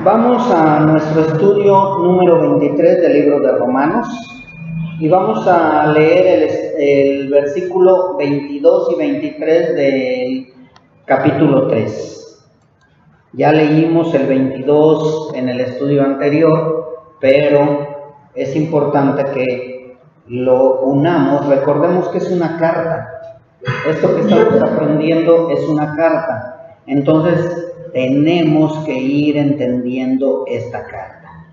Vamos a nuestro estudio número 23 del libro de Romanos y vamos a leer el versículo 22 y 23 del capítulo 3. Ya leímos el 22 en el estudio anterior, pero es importante que lo unamos. Recordemos que es una carta. Esto que estamos aprendiendo es una carta. Entonces, tenemos que ir entendiendo esta carta.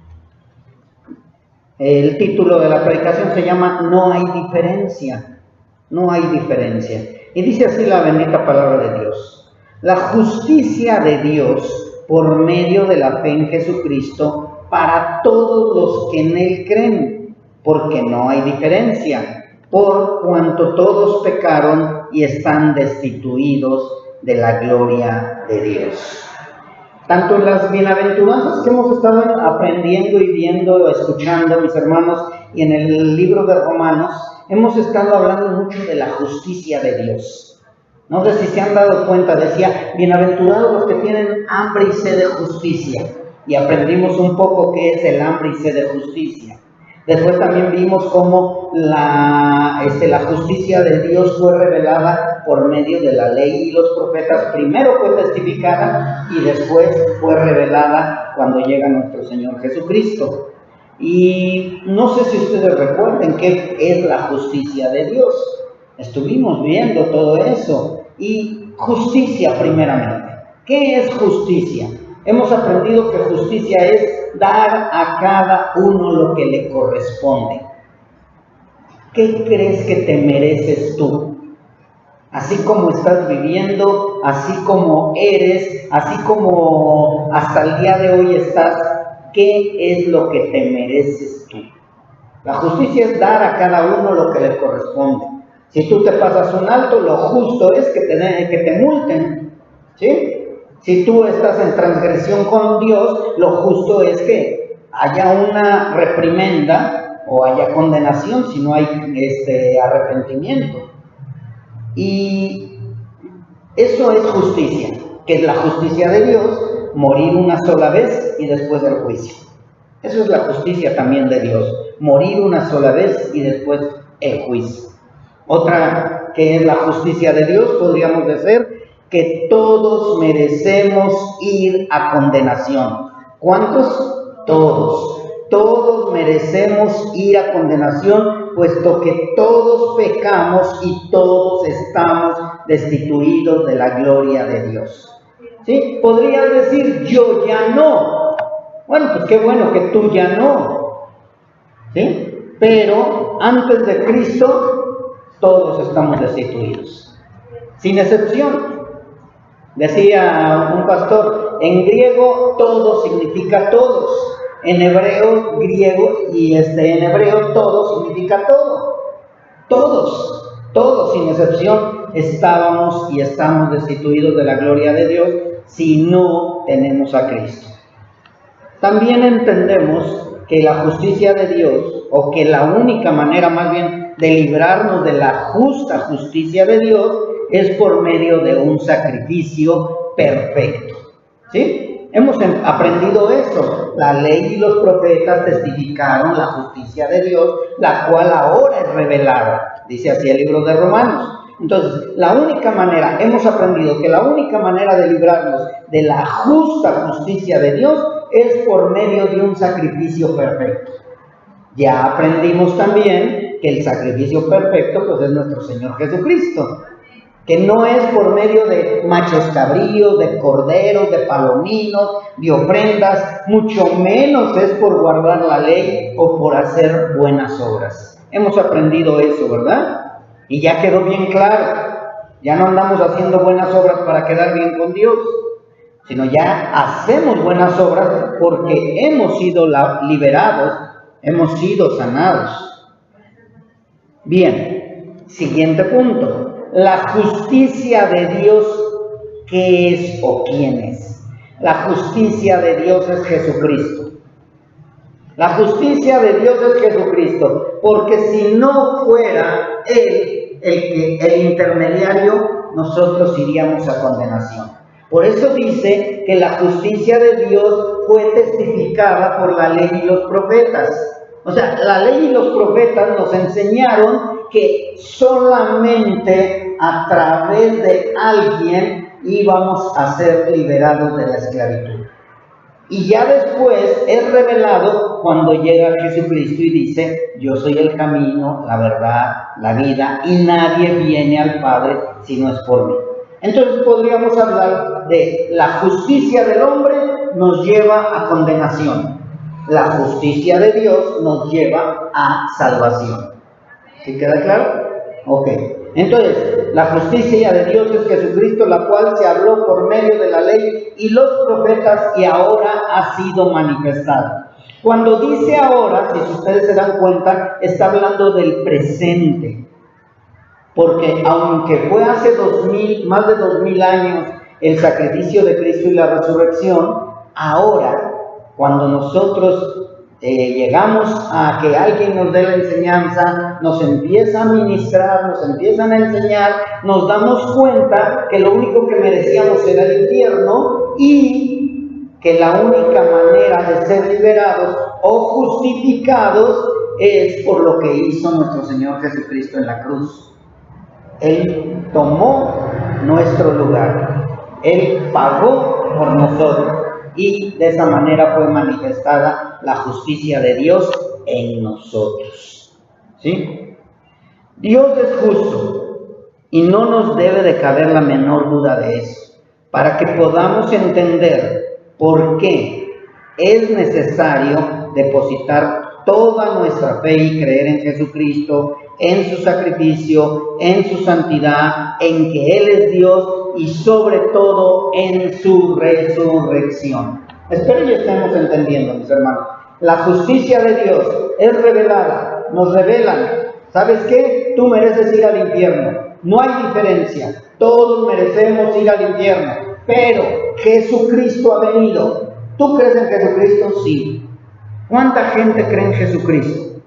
El título de la predicación se llama No hay diferencia. No hay diferencia. Y dice así la bendita palabra de Dios. La justicia de Dios por medio de la fe en Jesucristo para todos los que en Él creen, porque no hay diferencia, por cuanto todos pecaron y están destituidos de la gloria de Dios. Tanto en las bienaventuranzas que hemos estado aprendiendo y viendo, escuchando, mis hermanos, y en el libro de Romanos, hemos estado hablando mucho de la justicia de Dios. No sé si se han dado cuenta, decía, bienaventurados los que tienen hambre y sed de justicia. Y aprendimos un poco qué es el hambre y sed de justicia. Después también vimos cómo la justicia de Dios fue revelada por medio de la ley y los profetas. Primero fue testificada y después fue revelada cuando llega nuestro Señor Jesucristo. Y no sé si ustedes recuerden qué es la justicia de Dios. Estuvimos viendo todo eso. Y justicia primeramente. ¿Qué es justicia? Hemos aprendido que justicia es dar a cada uno lo que le corresponde. ¿Qué crees que te mereces tú? Así como estás viviendo, así como eres, así como hasta el día de hoy estás, ¿qué es lo que te mereces tú? La justicia es dar a cada uno lo que le corresponde. Si tú te pasas un alto, lo justo es que te multen, ¿sí? Si tú estás en transgresión con Dios, lo justo es que haya una reprimenda o haya condenación si no hay arrepentimiento. Y eso es justicia, que es la justicia de Dios, morir una sola vez y después del juicio. Eso es la justicia también de Dios, morir una sola vez y después el juicio. Otra que es la justicia de Dios, podríamos decir, que todos merecemos ir a condenación. ¿Cuántos? Todos. Todos merecemos ir a condenación, puesto que todos pecamos y todos estamos destituidos de la gloria de Dios. ¿Sí? Podrías decir, yo ya no. Bueno, pues qué bueno que tú ya no. ¿Sí? Pero antes de Cristo, todos estamos destituidos. Sin excepción. Decía un pastor, en griego todo significa todos, en hebreo, griego y en hebreo todo significa todo. Todos sin excepción estábamos y estamos destituidos de la gloria de Dios si no tenemos a Cristo. También entendemos que la justicia de Dios, o que la única manera más bien de librarnos de la justa justicia de Dios, es por medio de un sacrificio perfecto. ¿Sí? Hemos aprendido eso. La ley y los profetas testificaron la justicia de Dios, la cual ahora es revelada. Dice así el libro de Romanos. Entonces, hemos aprendido que la única manera de librarnos de la justa justicia de Dios es por medio de un sacrificio perfecto. Ya aprendimos también que el sacrificio perfecto pues es nuestro Señor Jesucristo. Que no es por medio de machos cabríos, de corderos, de palominos, de ofrendas, mucho menos es por guardar la ley o por hacer buenas obras. Hemos aprendido eso, ¿verdad? Y ya quedó bien claro. Ya no andamos haciendo buenas obras para quedar bien con Dios, sino ya hacemos buenas obras porque hemos sido liberados, hemos sido sanados. Bien, siguiente punto. La justicia de Dios, ¿qué es o quién es? La justicia de Dios es Jesucristo. La justicia de Dios es Jesucristo, porque si no fuera Él el intermediario, nosotros iríamos a condenación. Por eso dice que la justicia de Dios fue testificada por la ley y los profetas. O sea, la ley y los profetas nos enseñaron que solamente a través de alguien íbamos a ser liberados de la esclavitud. Y ya después es revelado cuando llega Jesucristo y dice: yo soy el camino, la verdad, la vida, y nadie viene al Padre si no es por mí. Entonces podríamos hablar de la justicia del hombre nos lleva a condenación. La justicia de Dios nos lleva a salvación. ¿Sí queda claro? Ok. Entonces, la justicia de Dios es Jesucristo, la cual se habló por medio de la ley y los profetas y ahora ha sido manifestada. Cuando dice ahora, si ustedes se dan cuenta, está hablando del presente. Porque aunque fue hace más de 2000 años el sacrificio de Cristo y la resurrección, ahora, cuando nosotros llegamos a que alguien nos dé la enseñanza, nos empieza a ministrar, nos empiezan a enseñar, nos damos cuenta que lo único que merecíamos era el infierno y que la única manera de ser liberados o justificados es por lo que hizo nuestro Señor Jesucristo en la cruz. Él tomó nuestro lugar, Él pagó por nosotros y de esa manera fue manifestada la justicia de Dios en nosotros. ¿Sí? Dios es justo y no nos debe de caber la menor duda de eso, para que podamos entender por qué es necesario depositar toda nuestra fe y creer en Jesucristo, en su sacrificio, en su santidad, en que Él es Dios y sobre todo en su resurrección. Espero que estemos entendiendo, mis hermanos. La justicia de Dios es revelada, nos revelan. ¿Sabes qué? Tú mereces ir al infierno. No hay diferencia. Todos merecemos ir al infierno. Pero Jesucristo ha venido. ¿Tú crees en Jesucristo? Sí. ¿Cuánta gente cree en Jesucristo?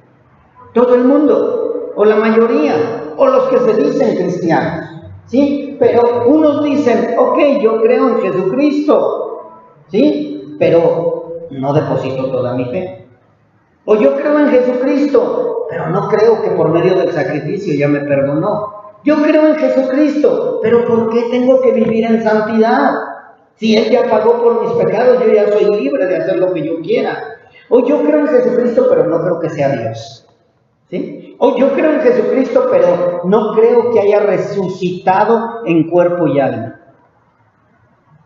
Todo el mundo, o la mayoría, o los que se dicen cristianos, ¿sí? Pero unos dicen: ok, yo creo en Jesucristo, ¿sí? Pero no deposito toda mi fe. O yo creo en Jesucristo, pero no creo que por medio del sacrificio ya me perdonó. Yo creo en Jesucristo, pero ¿por qué tengo que vivir en santidad? Si Él ya pagó por mis pecados, yo ya soy libre de hacer lo que yo quiera. O yo creo en Jesucristo, pero no creo que sea Dios, ¿sí? O yo creo en Jesucristo, pero no creo que haya resucitado en cuerpo y alma.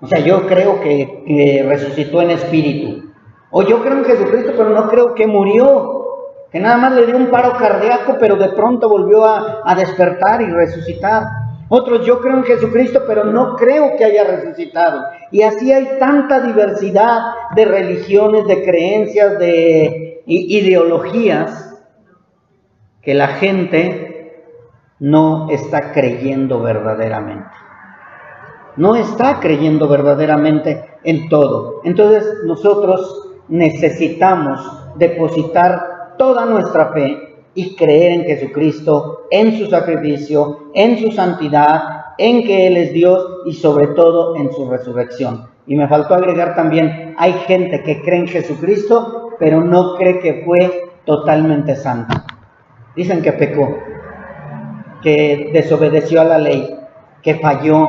O sea, yo creo que resucitó en espíritu. O yo creo en Jesucristo, pero no creo que murió, que nada más le dio un paro cardíaco, pero de pronto volvió a despertar y resucitar. Otros: yo creo en Jesucristo, pero no creo que haya resucitado. Y así hay tanta diversidad de religiones, de creencias, de ideologías, que la gente no está creyendo verdaderamente. No está creyendo verdaderamente en todo. Entonces nosotros necesitamos depositar toda nuestra fe y creer en Jesucristo, en su sacrificio, en su santidad, en que Él es Dios y sobre todo en su resurrección. Y me faltó agregar también: hay gente que cree en Jesucristo, pero no cree que fue totalmente santo. Dicen que pecó, que desobedeció a la ley, que falló.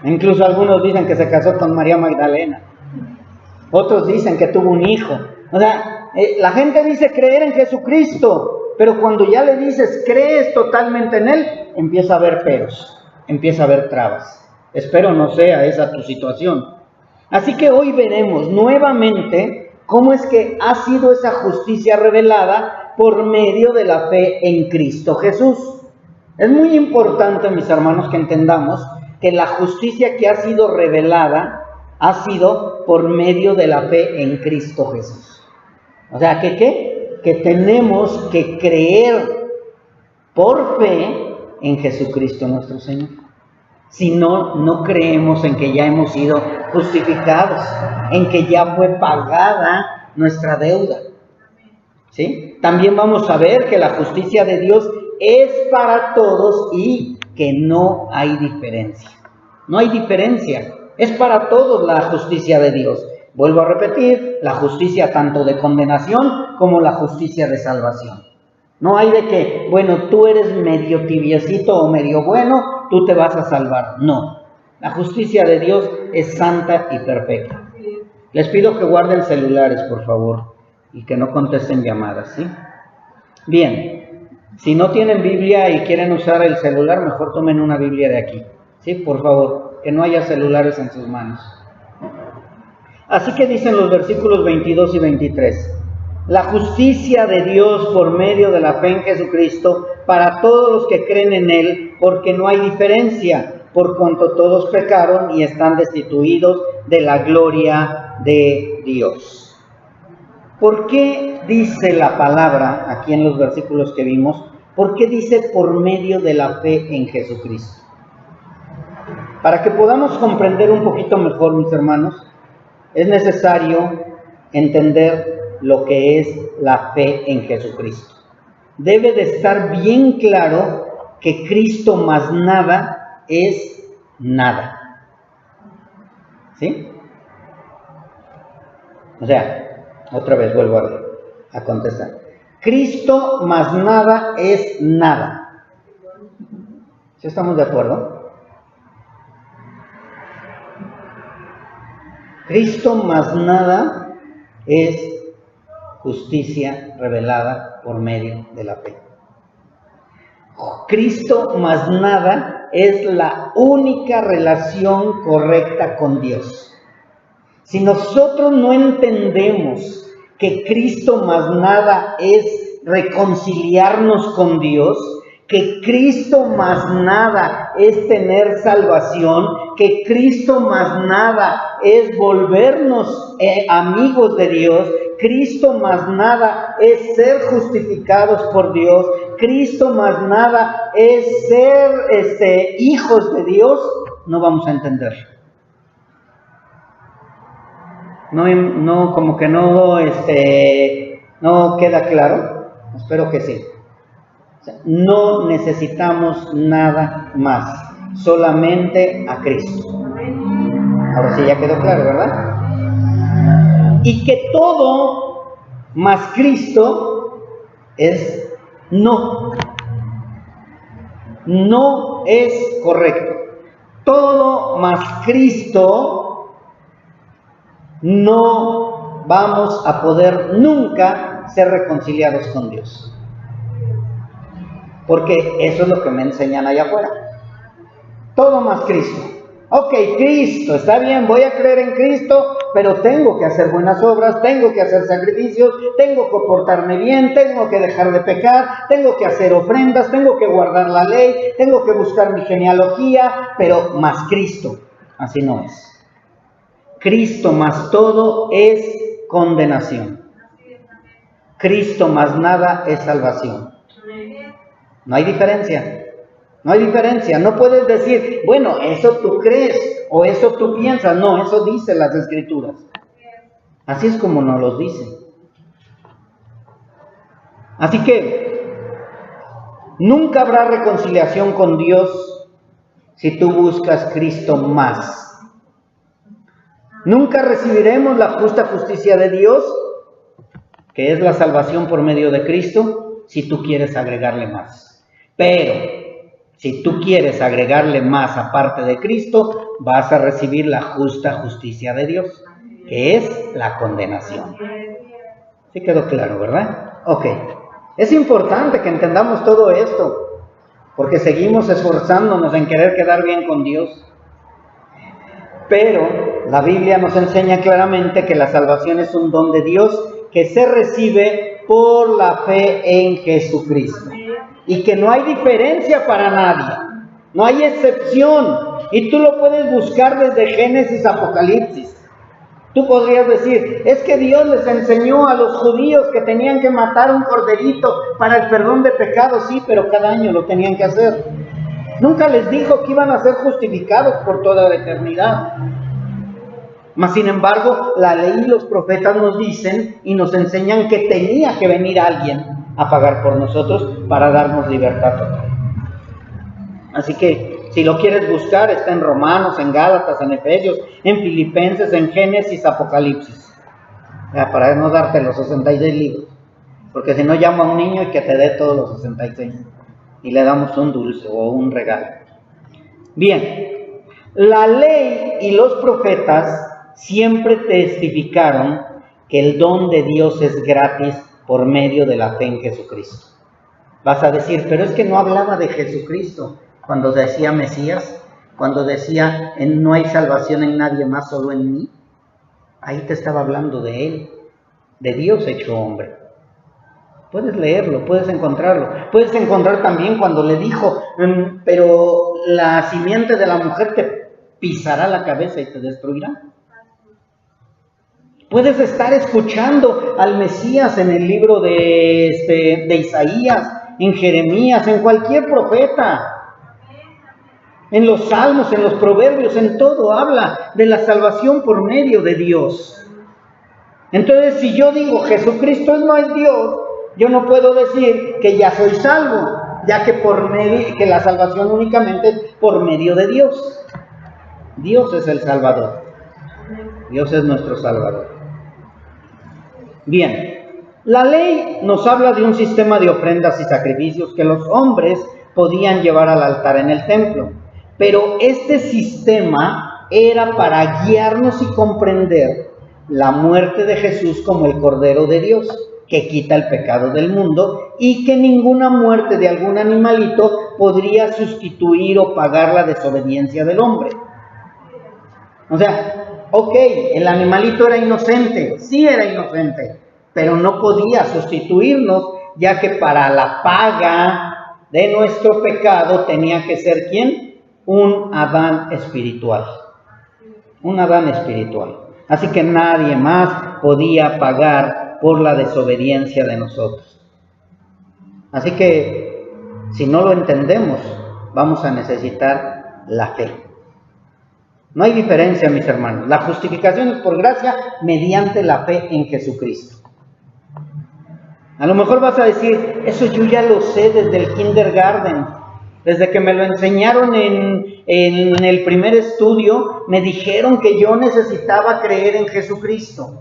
Incluso algunos dicen que se casó con María Magdalena. Otros dicen que tuvo un hijo. O sea, la gente dice creer en Jesucristo, pero cuando ya le dices crees totalmente en Él, empieza a haber peros, empieza a haber trabas. Espero no sea esa tu situación. Así que hoy veremos nuevamente cómo es que ha sido esa justicia revelada por medio de la fe en Cristo Jesús. Es muy importante, mis hermanos, que entendamos que la justicia que ha sido revelada ha sido por medio de la fe en Cristo Jesús. O sea, que tenemos que creer por fe en Jesucristo nuestro Señor. Si no, no creemos en que ya hemos sido justificados, en que ya fue pagada nuestra deuda. ¿Sí? También vamos a ver que la justicia de Dios es para todos y que no hay diferencia. No hay diferencia. Es para todos la justicia de Dios. Vuelvo a repetir, la justicia tanto de condenación como la justicia de salvación. No hay de que, bueno, tú eres medio tibiecito o medio bueno, tú te vas a salvar. No, la justicia de Dios es santa y perfecta. Les pido que guarden celulares, por favor, y que no contesten llamadas, ¿sí? Bien, si no tienen Biblia y quieren usar el celular, mejor tomen una Biblia de aquí, ¿sí? Por favor, que no haya celulares en sus manos. Así que dicen los versículos 22 y 23. La justicia de Dios por medio de la fe en Jesucristo para todos los que creen en Él, porque no hay diferencia, por cuanto todos pecaron y están destituidos de la gloria de Dios. ¿Por qué dice la palabra aquí en los versículos que vimos? ¿Por qué dice por medio de la fe en Jesucristo? Para que podamos comprender un poquito mejor, mis hermanos, es necesario entender lo que es la fe en Jesucristo. Debe de estar bien claro que Cristo más nada es nada. ¿Sí? O sea, otra vez vuelvo a contestar. Cristo más nada es nada. ¿Sí estamos de acuerdo? Cristo más nada es justicia revelada por medio de la fe. Cristo más nada es la única relación correcta con Dios. Si nosotros no entendemos que Cristo más nada es reconciliarnos con Dios, que Cristo más nada es tener salvación, que Cristo más nada es volvernos amigos de Dios, Cristo más nada es ser justificados por Dios, Cristo más nada es ser hijos de Dios, no vamos a entenderlo. No, como que no queda claro. Espero que sí. O sea, no necesitamos nada más, solamente a Cristo. Ahora sí ya quedó claro, ¿verdad? Y que todo más Cristo es no. No es correcto. Todo más Cristo no vamos a poder nunca ser reconciliados con Dios. Porque eso es lo que me enseñan allá afuera. Todo más Cristo. Ok, Cristo, está bien, voy a creer en Cristo, pero tengo que hacer buenas obras, tengo que hacer sacrificios, tengo que portarme bien, tengo que dejar de pecar, tengo que hacer ofrendas, tengo que guardar la ley, tengo que buscar mi genealogía, pero más Cristo. Así no es. Cristo más todo es condenación. Cristo más nada es salvación. No hay diferencia. No hay diferencia. No puedes decir, bueno, eso tú crees o eso tú piensas. No, eso dice las Escrituras. Así es como nos los dicen. Así que nunca habrá reconciliación con Dios si tú buscas Cristo más. Nunca recibiremos la justa justicia de Dios, que es la salvación por medio de Cristo, si tú quieres agregarle más. Pero si tú quieres agregarle más aparte de Cristo, vas a recibir la justa justicia de Dios, que es la condenación. ¿Sí quedó claro, verdad? Ok. Es importante que entendamos todo esto, porque seguimos esforzándonos en querer quedar bien con Dios. Pero la Biblia nos enseña claramente que la salvación es un don de Dios que se recibe por la fe en Jesucristo. Y que no hay diferencia para nadie, no hay excepción. Y tú lo puedes buscar desde Génesis a Apocalipsis. Tú podrías decir, es que Dios les enseñó a los judíos que tenían que matar un corderito para el perdón de pecados. Sí, pero cada año lo tenían que hacer. Nunca les dijo que iban a ser justificados por toda la eternidad. Mas sin embargo, la ley y los profetas nos dicen y nos enseñan que tenía que venir alguien a pagar por nosotros para darnos libertad total. Así que Si lo quieres buscar, está en Romanos, en Gálatas, en Efesios, en Filipenses, en Génesis, Apocalipsis. Ya, para no darte los 66 libros. Porque si no, llama a un niño y que te dé todos los 66. Y le damos un dulce o un regalo. Bien, la ley y los profetas siempre testificaron que el don de Dios es gratis por medio de la fe en Jesucristo. Vas a decir, pero es que no hablaba de Jesucristo cuando decía Mesías, cuando decía, no hay salvación en nadie más, solo en mí. Ahí te estaba hablando de Él, de Dios hecho hombre. Puedes leerlo, puedes encontrarlo. Puedes encontrar también cuando le dijo, pero la simiente de la mujer te pisará la cabeza y te destruirá. Puedes estar escuchando al Mesías en el libro de Isaías, en Jeremías, en cualquier profeta. En los salmos, en los proverbios, en todo habla de la salvación por medio de Dios. Entonces, si yo digo Jesucristo no es Dios, yo no puedo decir que ya soy salvo, ya que la salvación únicamente por medio de Dios. Dios es el Salvador. Dios es nuestro Salvador. Bien, la ley nos habla de un sistema de ofrendas y sacrificios que los hombres podían llevar al altar en el templo. Pero este sistema era para guiarnos y comprender la muerte de Jesús como el Cordero de Dios, que quita el pecado del mundo, y que ninguna muerte de algún animalito podría sustituir o pagar la desobediencia del hombre. O sea, ok, el animalito era inocente, sí era inocente, pero no podía sustituirnos, ya que para la paga de nuestro pecado tenía que ser ¿quién? Un Adán espiritual. Un Adán espiritual. Así que nadie más podía pagar por la desobediencia de nosotros. Así que, si no lo entendemos, vamos a necesitar la fe. No hay diferencia, mis hermanos. La justificación es por gracia mediante la fe en Jesucristo. A lo mejor vas a decir, eso yo ya lo sé desde el kindergarten. Desde que me lo enseñaron en el primer estudio, me dijeron que yo necesitaba creer en Jesucristo.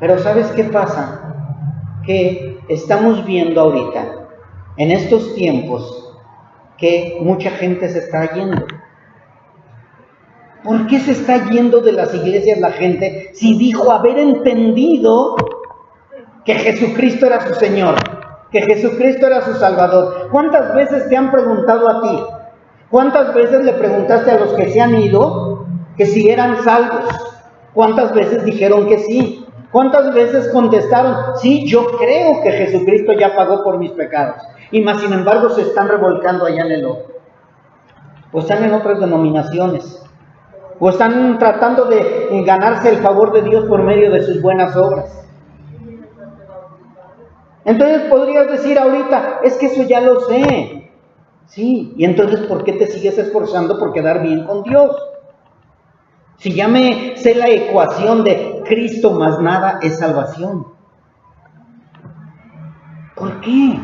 Pero ¿sabes qué pasa? Que estamos viendo ahorita, en estos tiempos, que mucha gente se está yendo. ¿Por qué se está yendo de las iglesias la gente si dijo haber entendido que Jesucristo era su Señor, que Jesucristo era su Salvador? ¿Cuántas veces te han preguntado a ti? ¿Cuántas veces le preguntaste a los que se han ido que si eran salvos? ¿Cuántas veces dijeron que sí? ¿Cuántas veces contestaron, sí, yo creo que Jesucristo ya pagó por mis pecados? Y más sin embargo se están revolcando allá en el otro. O están en otras denominaciones. O están tratando de ganarse el favor de Dios por medio de sus buenas obras. Entonces podrías decir ahorita, es que eso ya lo sé. Sí, y entonces ¿por qué te sigues esforzando por quedar bien con Dios? Si ya me sé la ecuación de Cristo más nada es salvación. ¿Por qué?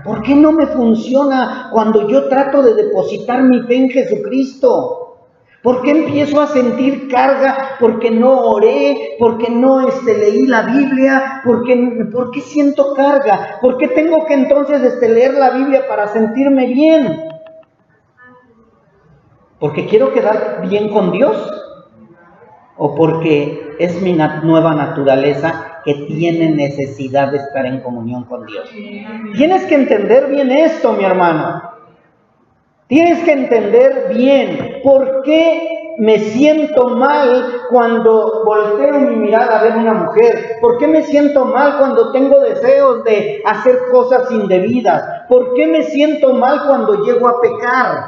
¿Por qué no me funciona cuando yo trato de depositar mi fe en Jesucristo? ¿Por qué empiezo a sentir carga? Porque no oré, porque no leí la Biblia, ¿por qué siento carga? ¿Por qué tengo que entonces leer la Biblia para sentirme bien? ¿Porque quiero quedar bien con Dios? ¿O porque es mi nueva naturaleza que tiene necesidad de estar en comunión con Dios? Tienes que entender bien esto, mi hermano. Tienes que entender bien por qué me siento mal cuando volteo mi mirada a ver una mujer. ¿Por qué me siento mal cuando tengo deseos de hacer cosas indebidas? ¿Por qué me siento mal cuando llego a pecar?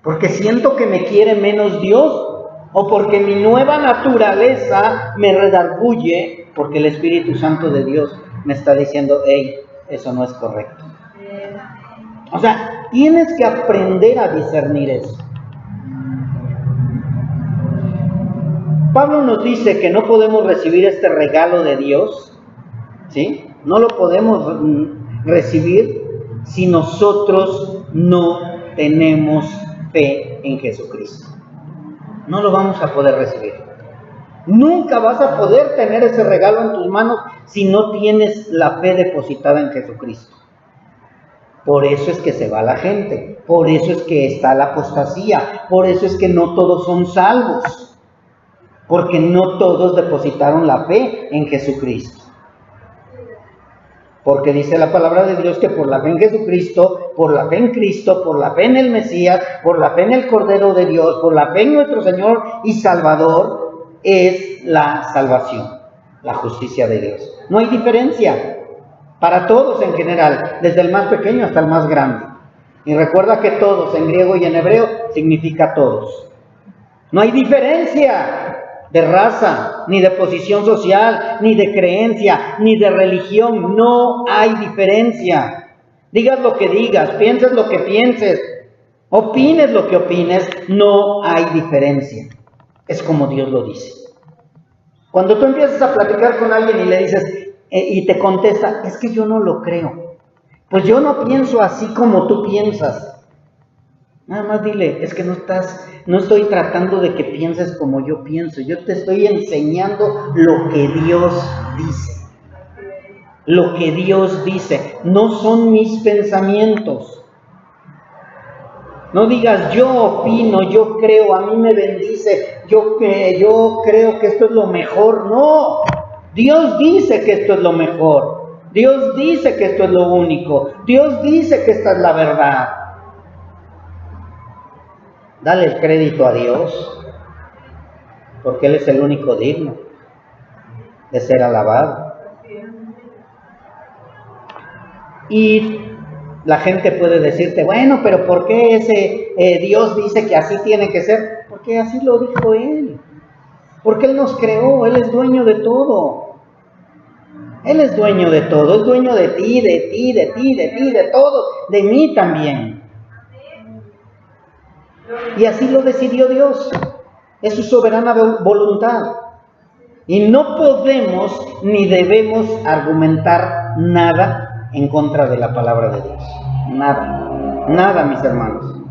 ¿Porque siento que me quiere menos Dios? ¿O porque mi nueva naturaleza me redarguye? Porque el Espíritu Santo de Dios me está diciendo, hey, eso no es correcto. O sea, tienes que aprender a discernir eso. Pablo nos dice que no podemos recibir este regalo de Dios, ¿sí? No lo podemos recibir si nosotros no tenemos fe en Jesucristo. No lo vamos a poder recibir. Nunca vas a poder tener ese regalo en tus manos si no tienes la fe depositada en Jesucristo. Por eso es que se va la gente, por eso es que está la apostasía, por eso es que no todos son salvos, porque no todos depositaron la fe en Jesucristo. Porque dice la palabra de Dios que por la fe en Jesucristo, por la fe en Cristo, por la fe en el Mesías, por la fe en el Cordero de Dios, por la fe en nuestro Señor y Salvador, es la salvación, la justicia de Dios. No hay diferencia. Para todos en general, desde el más pequeño hasta el más grande. Y recuerda que todos, en griego y en hebreo, significa todos. No hay diferencia de raza, ni de posición social, ni de creencia, ni de religión. No hay diferencia. Digas lo que digas, pienses lo que pienses, opines lo que opines, no hay diferencia. Es como Dios lo dice. Cuando tú empiezas a platicar con alguien y le dices, y te contesta, es que yo no lo creo. Pues yo no pienso así como tú piensas. Nada más dile, es que no estoy tratando de que pienses como yo pienso. Yo te estoy enseñando lo que Dios dice. Lo que Dios dice. No son mis pensamientos. No digas, yo opino, yo creo, a mí me bendice, yo creo que esto es lo mejor. No. Dios dice que esto es lo mejor. Dios dice que esto es lo único. Dios dice que esta es la verdad. Dale el crédito a Dios, porque Él es el único digno de ser alabado. Y la gente puede decirte, bueno, pero ¿por qué ese Dios dice que así tiene que ser? Porque así lo dijo Él. Porque Él nos creó, Él es dueño de todo. Él es dueño de todo, es dueño de ti, de todo, de mí también. Y así lo decidió Dios. Es su soberana voluntad. Y no podemos ni debemos argumentar nada en contra de la palabra de Dios. Nada, mis hermanos.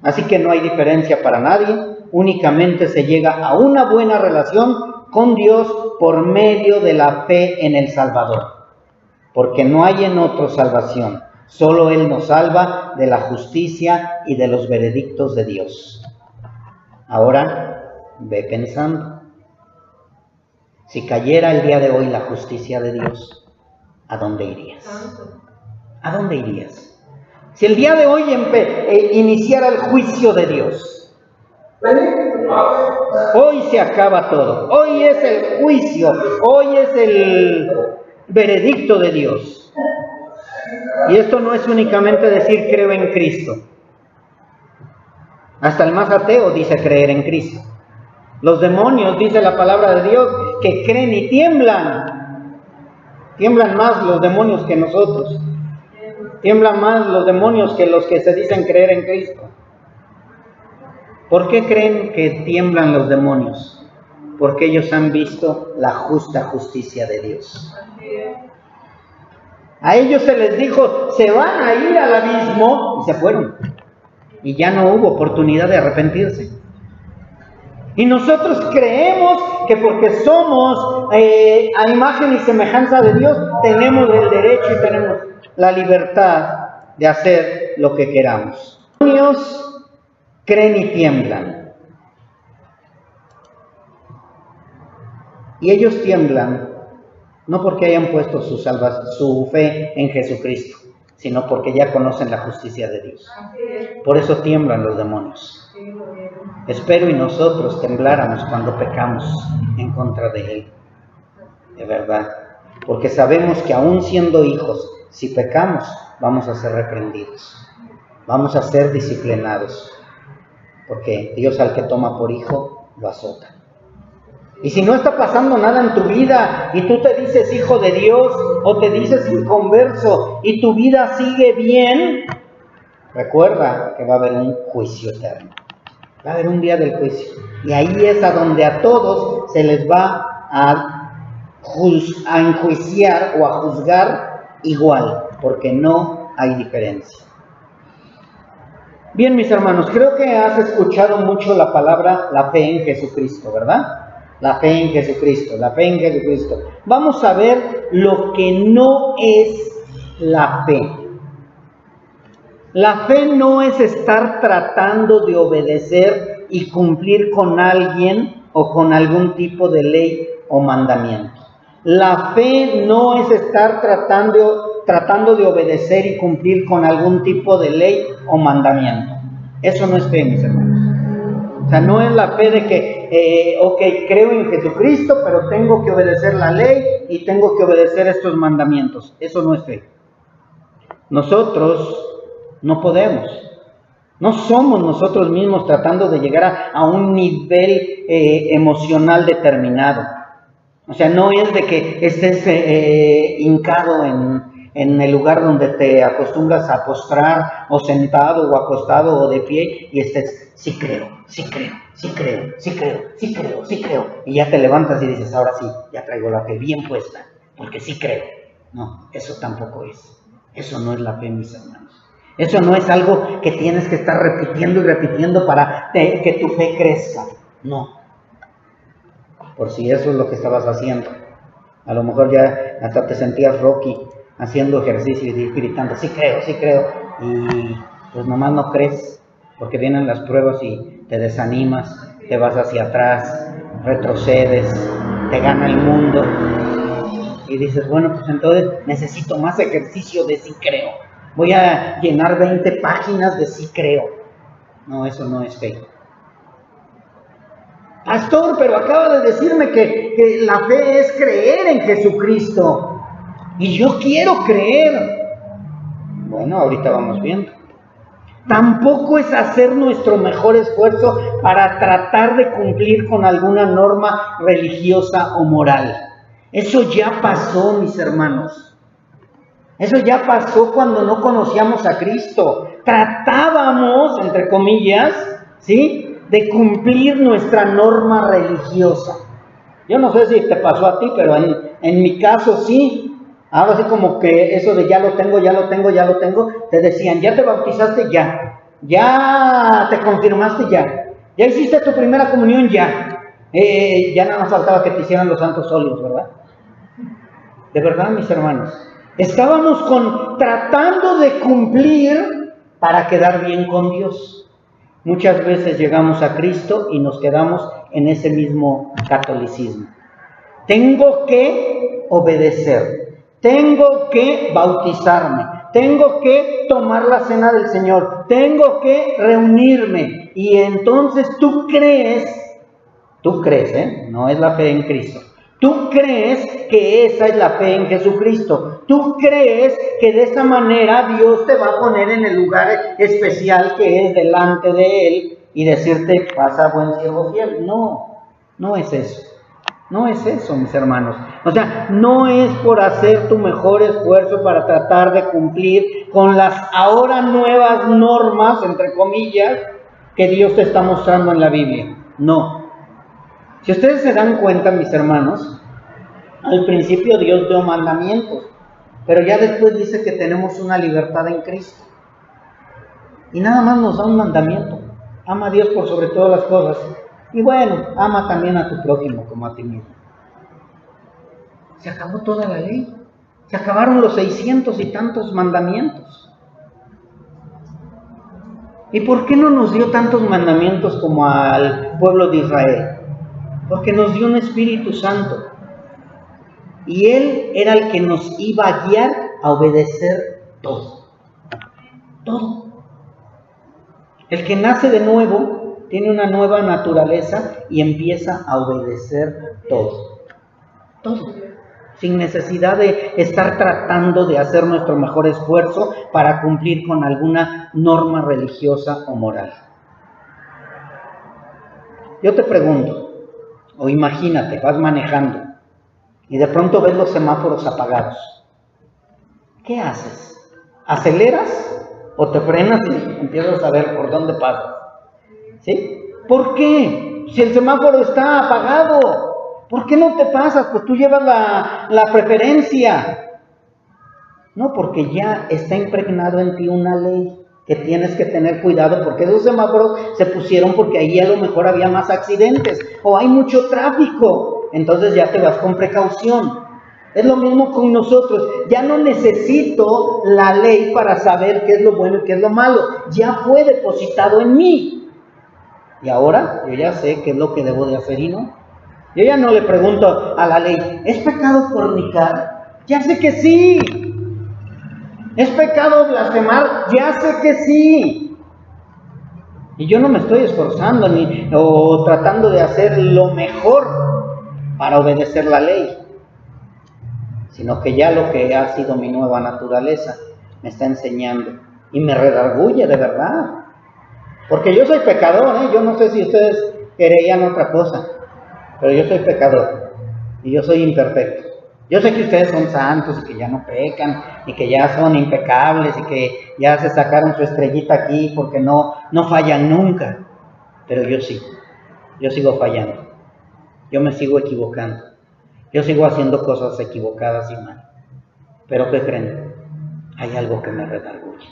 Así que no hay diferencia para nadie, únicamente se llega a una buena relación con Dios por medio de la fe en el Salvador, porque no hay en otro salvación, solo Él nos salva de la justicia y de los veredictos de Dios. Ahora, ve pensando, si cayera el día de hoy la justicia de Dios, ¿a dónde irías? ¿A dónde irías? Si el día de hoy iniciara el juicio de Dios, hoy se acaba todo, hoy es el juicio, hoy es el veredicto de Dios. Y esto no es únicamente decir creo en Cristo. Hasta el más ateo dice creer en Cristo. Los demonios, dice la palabra de Dios, que creen y tiemblan. Tiemblan más los demonios que nosotros. Tiemblan más los demonios que los que se dicen creer en Cristo. ¿Por qué creen que tiemblan los demonios? Porque ellos han visto la justa justicia de Dios. A ellos se les dijo, se van a ir al abismo, y se fueron. Y ya no hubo oportunidad de arrepentirse. Y nosotros creemos que porque somos a imagen y semejanza de Dios, tenemos el derecho y tenemos la libertad de hacer lo que queramos. Los demonios creen y tiemblan. Y ellos tiemblan no porque hayan puesto su fe en Jesucristo, sino porque ya conocen la justicia de Dios. Por eso tiemblan los demonios. Espero y nosotros tembláramos cuando pecamos en contra de Él. De verdad. Porque sabemos que aún siendo hijos, si pecamos, vamos a ser reprendidos. Vamos a ser disciplinados. Porque Dios al que toma por hijo, lo azota. Y si no está pasando nada en tu vida y tú te dices hijo de Dios o te dices inconverso y tu vida sigue bien, recuerda que va a haber un juicio eterno. Va a haber un día del juicio. Y ahí es a donde a todos se les va a enjuiciar o a juzgar igual, porque no hay diferencia. Bien, mis hermanos, creo que has escuchado mucho la palabra la fe en Jesucristo, ¿verdad? La fe en Jesucristo, la fe en Jesucristo. Vamos a ver lo que no es la fe. La fe no es estar tratando de obedecer y cumplir con alguien o con algún tipo de ley o mandamiento. La fe no es estar tratando de obedecer y cumplir con algún tipo de ley o mandamiento. Eso no es fe, mis hermanos. O sea, no es la fe de que, creo en Jesucristo, pero tengo que obedecer la ley y tengo que obedecer estos mandamientos. Eso no es fe. Nosotros no podemos. No somos nosotros mismos tratando de llegar a un nivel emocional determinado. O sea, no es de que estés hincado en el lugar donde te acostumbras a postrar, o sentado, o acostado, o de pie, y estés, sí creo. Y ya te levantas y dices, ahora sí, ya traigo la fe bien puesta, porque sí creo. No, eso tampoco es. Eso no es la fe, mis hermanos. Eso no es algo que tienes que estar repitiendo y repitiendo para que tu fe crezca. No. Por si eso es lo que estabas haciendo. A lo mejor ya hasta te sentías Rocky haciendo ejercicio y gritando, sí creo. Y pues nomás no crees, porque vienen las pruebas y te desanimas, te vas hacia atrás, retrocedes, te gana el mundo. Y dices, bueno, pues entonces necesito más ejercicio de sí creo. Voy a llenar 20 páginas de sí creo. No, eso no es fe. Pastor, pero acaba de decirme que la fe es creer en Jesucristo. Y yo quiero creer. Bueno, ahorita vamos viendo. Tampoco es hacer nuestro mejor esfuerzo para tratar de cumplir con alguna norma religiosa o moral. Eso ya pasó, mis hermanos. Eso ya pasó cuando no conocíamos a Cristo. Tratábamos, entre comillas, ¿sí?, de cumplir nuestra norma religiosa. Yo no sé si te pasó a ti, pero en mi caso sí. Ahora sí, como que eso de ya lo tengo, te decían, ¿ya te bautizaste? Ya te confirmaste, ya hiciste tu primera comunión, ya nada más faltaba que te hicieran los santos óleos, ¿verdad? De verdad, mis hermanos, estábamos tratando de cumplir para quedar bien con Dios. Muchas veces llegamos a Cristo y nos quedamos en ese mismo catolicismo. Tengo que obedecer, tengo que bautizarme, tengo que tomar la cena del Señor, tengo que reunirme. Y entonces tú crees, no es la fe en Cristo. Tú crees que esa es la fe en Jesucristo. Tú crees que de esa manera Dios te va a poner en el lugar especial que es delante de Él y decirte, pasa buen siervo fiel. No es eso. No es eso, mis hermanos. O sea, no es por hacer tu mejor esfuerzo para tratar de cumplir con las ahora nuevas normas, entre comillas, que Dios te está mostrando en la Biblia. No. Si ustedes se dan cuenta, mis hermanos, al principio Dios dio mandamientos, pero ya después dice que tenemos una libertad en Cristo. Y nada más nos da un mandamiento. Ama a Dios por sobre todas las cosas. Y bueno, ama también a tu prójimo como a ti mismo. Se acabó toda la ley. Se acabaron los 600 y tantos mandamientos. ¿Y por qué no nos dio tantos mandamientos como al pueblo de Israel? Porque nos dio un Espíritu Santo. Y Él era el que nos iba a guiar a obedecer todo. Todo. El que nace de nuevo tiene una nueva naturaleza y empieza a obedecer todo. Todo. Sin necesidad de estar tratando de hacer nuestro mejor esfuerzo para cumplir con alguna norma religiosa o moral. Yo te pregunto, o imagínate, vas manejando y de pronto ves los semáforos apagados. ¿Qué haces? ¿Aceleras o te frenas y empiezas a ver por dónde pasas? ¿Sí? ¿Por qué? Si el semáforo está apagado, ¿por qué no te pasas? Pues tú llevas la preferencia. No, porque ya está impregnado en ti una ley. que tienes que tener cuidado porque esos semáforos se pusieron porque ahí a lo mejor había más accidentes o hay mucho tráfico, entonces ya te vas con precaución. Es lo mismo con nosotros, ya no necesito la ley para saber qué es lo bueno y qué es lo malo, ya fue depositado en mí. Y ahora yo ya sé qué es lo que debo de hacer y no. Yo ya no le pregunto a la ley, ¿es pecado fornicar? Ya sé que sí. ¿Es pecado blasfemar? Ya sé que sí. Y yo no me estoy esforzando o tratando de hacer lo mejor para obedecer la ley, sino que ya lo que ha sido mi nueva naturaleza me está enseñando y me redarguye de verdad. Porque yo soy pecador, yo no sé si ustedes creían otra cosa, pero yo soy pecador y yo soy imperfecto. Yo sé que ustedes son santos y que ya no pecan y que ya son impecables y que ya se sacaron su estrellita aquí porque no fallan nunca, pero yo sí, yo sigo fallando, yo me sigo equivocando, yo sigo haciendo cosas equivocadas y mal. Pero ¿qué creen? Hay algo que me redarguye.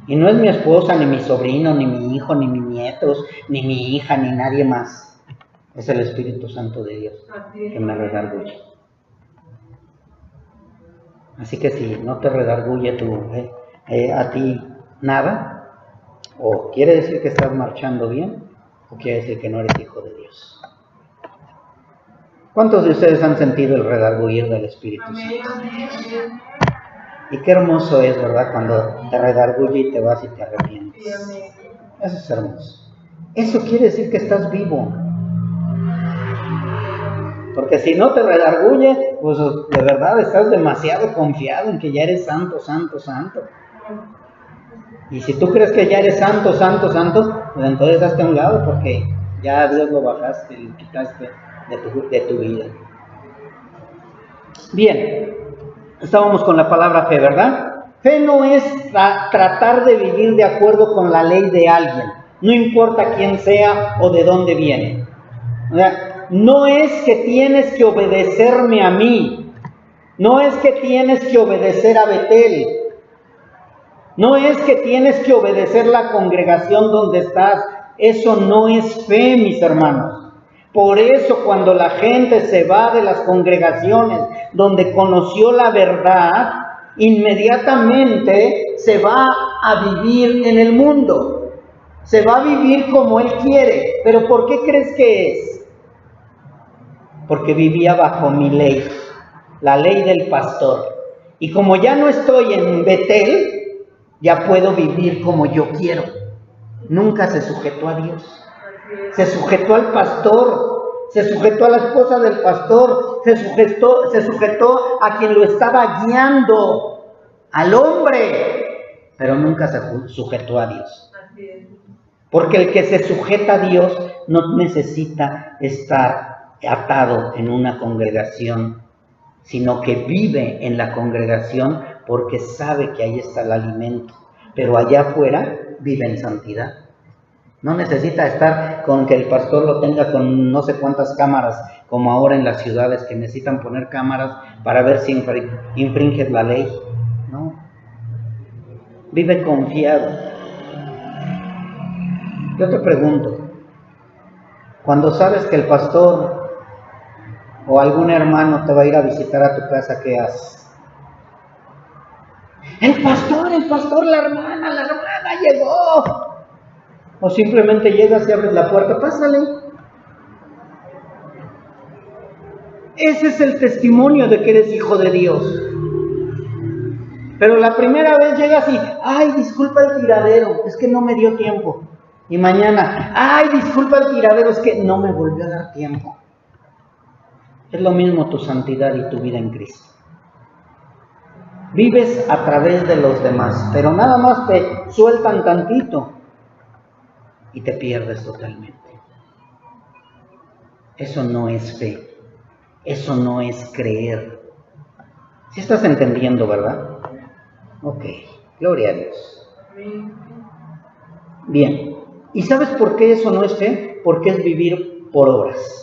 Y no es mi esposa, ni mi sobrino, ni mi hijo, ni mis nietos, ni mi hija, ni nadie más. Es el Espíritu Santo de Dios que me redarguye. Así que si no te redarguye a ti nada, o quiere decir que estás marchando bien, o quiere decir que no eres hijo de Dios. ¿Cuántos de ustedes han sentido el redarguir del Espíritu Santo? Y qué hermoso es, ¿verdad? Cuando te redarguye y te vas y te arrepientes. Eso es hermoso. Eso quiere decir que estás vivo. Porque si no te redarguye, pues de verdad estás demasiado confiado en que ya eres santo, santo, santo. Y si tú crees que ya eres santo, santo, santo, pues entonces hazte a un lado porque ya a Dios lo bajaste y lo quitaste de tu vida. Bien, estábamos con la palabra fe, ¿verdad? Fe no es tratar de vivir de acuerdo con la ley de alguien, no importa quién sea o de dónde viene. O sea, no es que tienes que obedecerme a mí, no es que tienes que obedecer a Betel, no es que tienes que obedecer la congregación donde estás. Eso no es fe, mis hermanos. Por eso cuando la gente se va de las congregaciones donde conoció la verdad, inmediatamente se va a vivir en el mundo. Se va a vivir como él quiere. ¿Pero por qué crees que es? Porque vivía bajo mi ley, la ley del pastor. Y como ya no estoy en Betel, ya puedo vivir como yo quiero. Nunca se sujetó a Dios. Se sujetó al pastor, se sujetó a la esposa del pastor, se sujetó a quien lo estaba guiando, al hombre, pero nunca se sujetó a Dios. Porque el que se sujeta a Dios no necesita estar atado en una congregación, sino que vive en la congregación porque sabe que ahí está el alimento, pero allá afuera vive en santidad. No necesita estar con que el pastor lo tenga con no sé cuántas cámaras, como ahora en las ciudades que necesitan poner cámaras para ver si infringes la ley. No, vive confiado. Yo te pregunto, cuando sabes que el pastor o algún hermano te va a ir a visitar a tu casa, ¿qué haces? El pastor, la hermana llegó. O simplemente llegas y abres la puerta, pásale. Ese es el testimonio de que eres hijo de Dios. Pero la primera vez llegas y, ay, disculpa el tiradero, es que no me dio tiempo. Y mañana, ay, disculpa el tiradero, es que no me volvió a dar tiempo. Es lo mismo tu santidad y tu vida en Cristo. Vives a través de los demás, pero nada más te sueltan tantito y te pierdes totalmente. Eso no es fe, eso no es creer. ¿Sí estás entendiendo, verdad? Ok, gloria a Dios. Bien, ¿y sabes por qué eso no es fe? Porque es vivir por obras.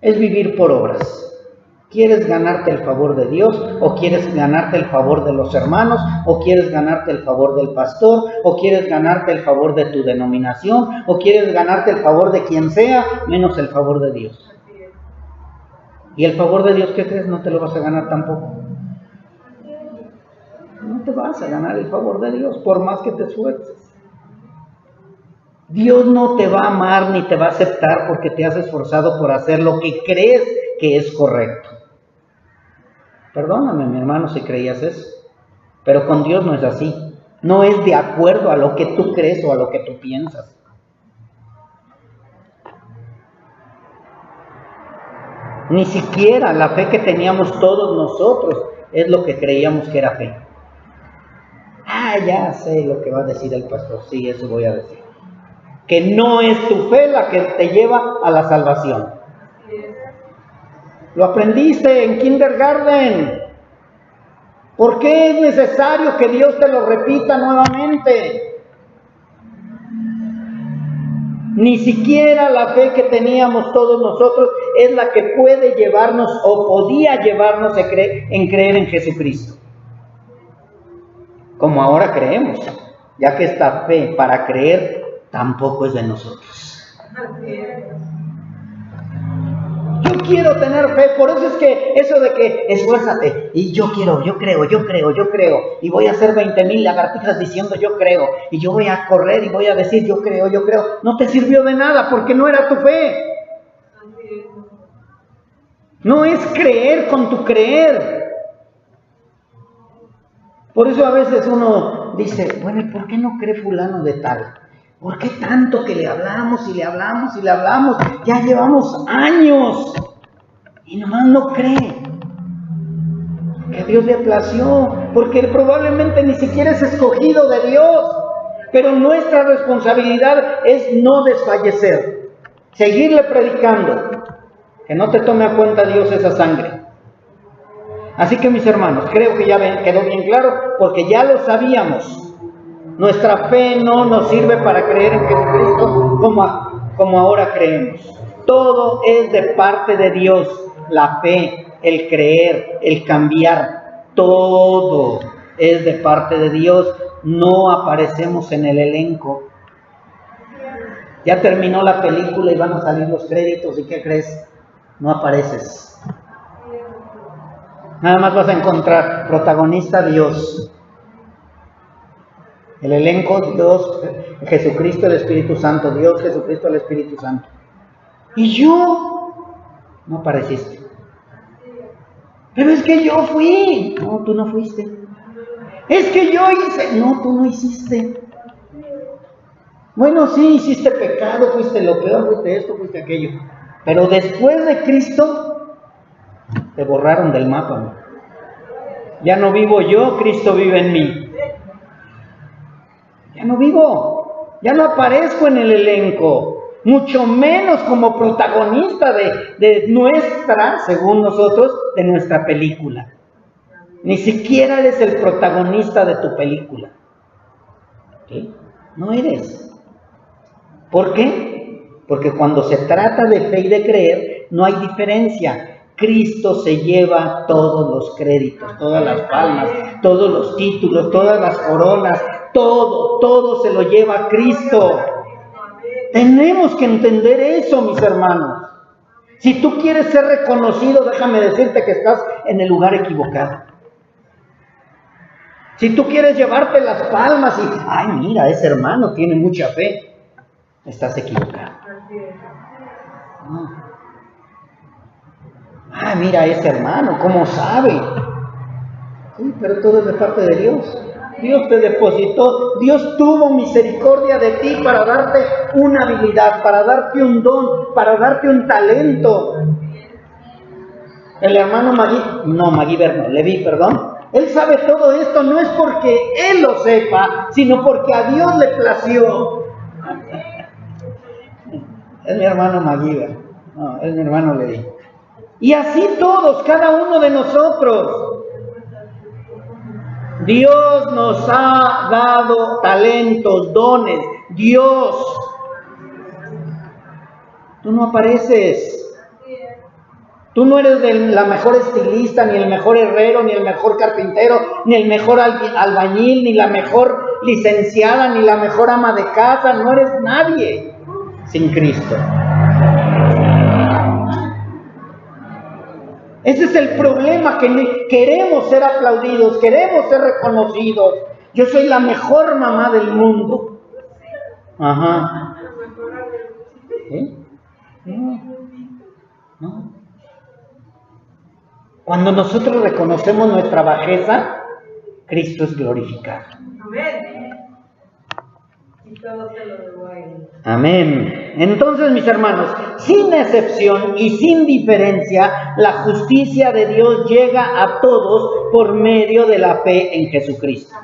Es vivir por obras. ¿Quieres ganarte el favor de Dios? ¿O quieres ganarte el favor de los hermanos? ¿O quieres ganarte el favor del pastor? ¿O quieres ganarte el favor de tu denominación? ¿O quieres ganarte el favor de quien sea, menos el favor de Dios? Y el favor de Dios, ¿qué crees? No te lo vas a ganar tampoco. No te vas a ganar el favor de Dios, por más que te esfuerces. Dios no te va a amar ni te va a aceptar porque te has esforzado por hacer lo que crees que es correcto. Perdóname, mi hermano, si creías eso. Pero con Dios no es así. No es de acuerdo a lo que tú crees o a lo que tú piensas. Ni siquiera la fe que teníamos todos nosotros es lo que creíamos que era fe. Ya sé lo que va a decir el pastor. Sí, eso voy a decir. Que no es tu fe la que te lleva a la salvación. Lo aprendiste en kindergarten. ¿Por qué es necesario que Dios te lo repita nuevamente? Ni siquiera la fe que teníamos todos nosotros es la que puede llevarnos o podía llevarnos en creer en Jesucristo. Como ahora creemos, ya que esta fe para creer tampoco es de nosotros. Yo quiero tener fe, por eso es que eso de que esfuérzate, y yo creo, y voy a hacer 20,000 lagartijas diciendo yo creo, y yo voy a correr y voy a decir yo creo, no te sirvió de nada porque no era tu fe. No es creer con tu creer. Por eso a veces uno dice, bueno, ¿y por qué no cree fulano de tal? ¿Por qué tanto que le hablamos y le hablamos y le hablamos? Ya llevamos años y nomás no cree. Que a Dios le plació, porque probablemente ni siquiera es escogido de Dios. Pero nuestra responsabilidad es no desfallecer, seguirle predicando, que no te tome a cuenta Dios esa sangre. Así que mis hermanos, creo que ya quedó bien claro, porque ya lo sabíamos. Nuestra fe no nos sirve para creer en Jesucristo como ahora creemos. Todo es de parte de Dios. La fe, el creer, el cambiar, todo es de parte de Dios. No aparecemos en el elenco. Ya terminó la película y van a salir los créditos. ¿Y qué crees? No apareces. Nada más vas a encontrar protagonista Dios. El elenco, Dios, Jesucristo, el Espíritu Santo. Dios, Jesucristo, el Espíritu Santo. Y yo, no apareciste. Pero es que yo fui. No, tú no fuiste. Es que yo hice. No, tú no hiciste. Bueno, sí, hiciste pecado, fuiste lo peor, fuiste esto, fuiste aquello. Pero después de Cristo, te borraron del mapa. Ya no vivo yo, Cristo vive en mí. Ya no vivo, ya no aparezco en el elenco, mucho menos como protagonista de nuestra, según nosotros, de nuestra película. Ni siquiera eres el protagonista de tu película. ¿Sí? No eres. ¿Por qué? Porque cuando se trata de fe y de creer, no hay diferencia. Cristo se lleva todos los créditos, todas las palmas, todos los títulos, todas las coronas, todo se lo lleva Cristo. Tenemos que entender eso, mis hermanos. Si tú quieres ser reconocido, déjame decirte que estás en el lugar equivocado. Si tú quieres llevarte las palmas y, ay, mira, ese hermano tiene mucha fe, estás equivocado. No. Ah, mira ese hermano, ¿cómo sabe? Sí, pero todo es de parte de Dios. Dios te depositó, Dios tuvo misericordia de ti para darte una habilidad, para darte un don, para darte un talento. El hermano Leví, él sabe todo esto, no es porque él lo sepa, sino porque a Dios le plació. Es mi hermano Maguíver, no, es mi hermano Leví. Y así todos, cada uno de nosotros. Dios nos ha dado talentos, dones. Dios. Tú no apareces. Tú no eres la mejor estilista, ni el mejor herrero, ni el mejor carpintero, ni el mejor albañil, ni la mejor licenciada, ni la mejor ama de casa. No eres nadie sin Cristo. Ese es el problema, que queremos ser aplaudidos, queremos ser reconocidos. Yo soy la mejor mamá del mundo. Ajá. ¿Sí? No. Cuando nosotros reconocemos nuestra bajeza, Cristo es glorificado. Amén. Entonces, mis hermanos, sin excepción y sin diferencia, la justicia de Dios llega a todos por medio de la fe en Jesucristo.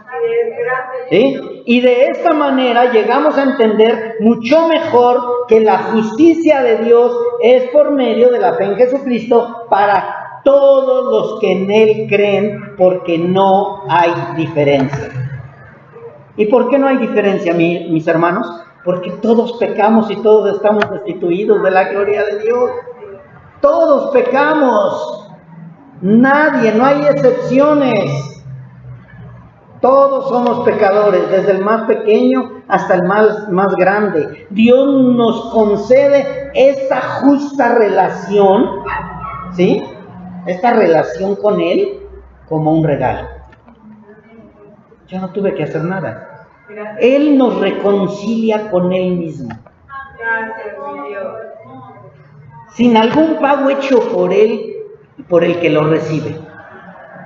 ¿Sí? Y de esta manera llegamos a entender mucho mejor que la justicia de Dios es por medio de la fe en Jesucristo para todos los que en Él creen, porque no hay diferencia. ¿Y por qué no hay diferencia, mis hermanos? Porque todos pecamos y todos estamos destituidos de la gloria de Dios. Todos pecamos. Nadie, no hay excepciones. Todos somos pecadores, desde el más pequeño hasta el más grande. Dios nos concede esta justa relación, ¿sí? Esta relación con Él como un regalo. Yo no tuve que hacer nada. Él nos reconcilia con Él mismo. Sin algún pago hecho por Él y por el que lo recibe.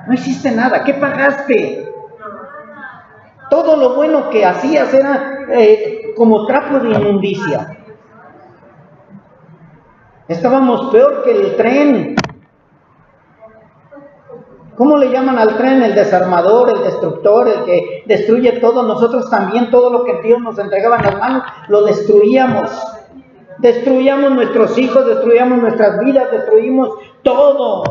No hiciste nada. ¿Qué pagaste? Todo lo bueno que hacías era como trapo de inmundicia. Estábamos peor que el tren. ¿Cómo le llaman al tren? El desarmador, el destructor, el que destruye todo. Nosotros también, todo lo que Dios nos entregaba en las manos, lo destruíamos. Destruíamos nuestros hijos, destruíamos nuestras vidas, destruimos todo.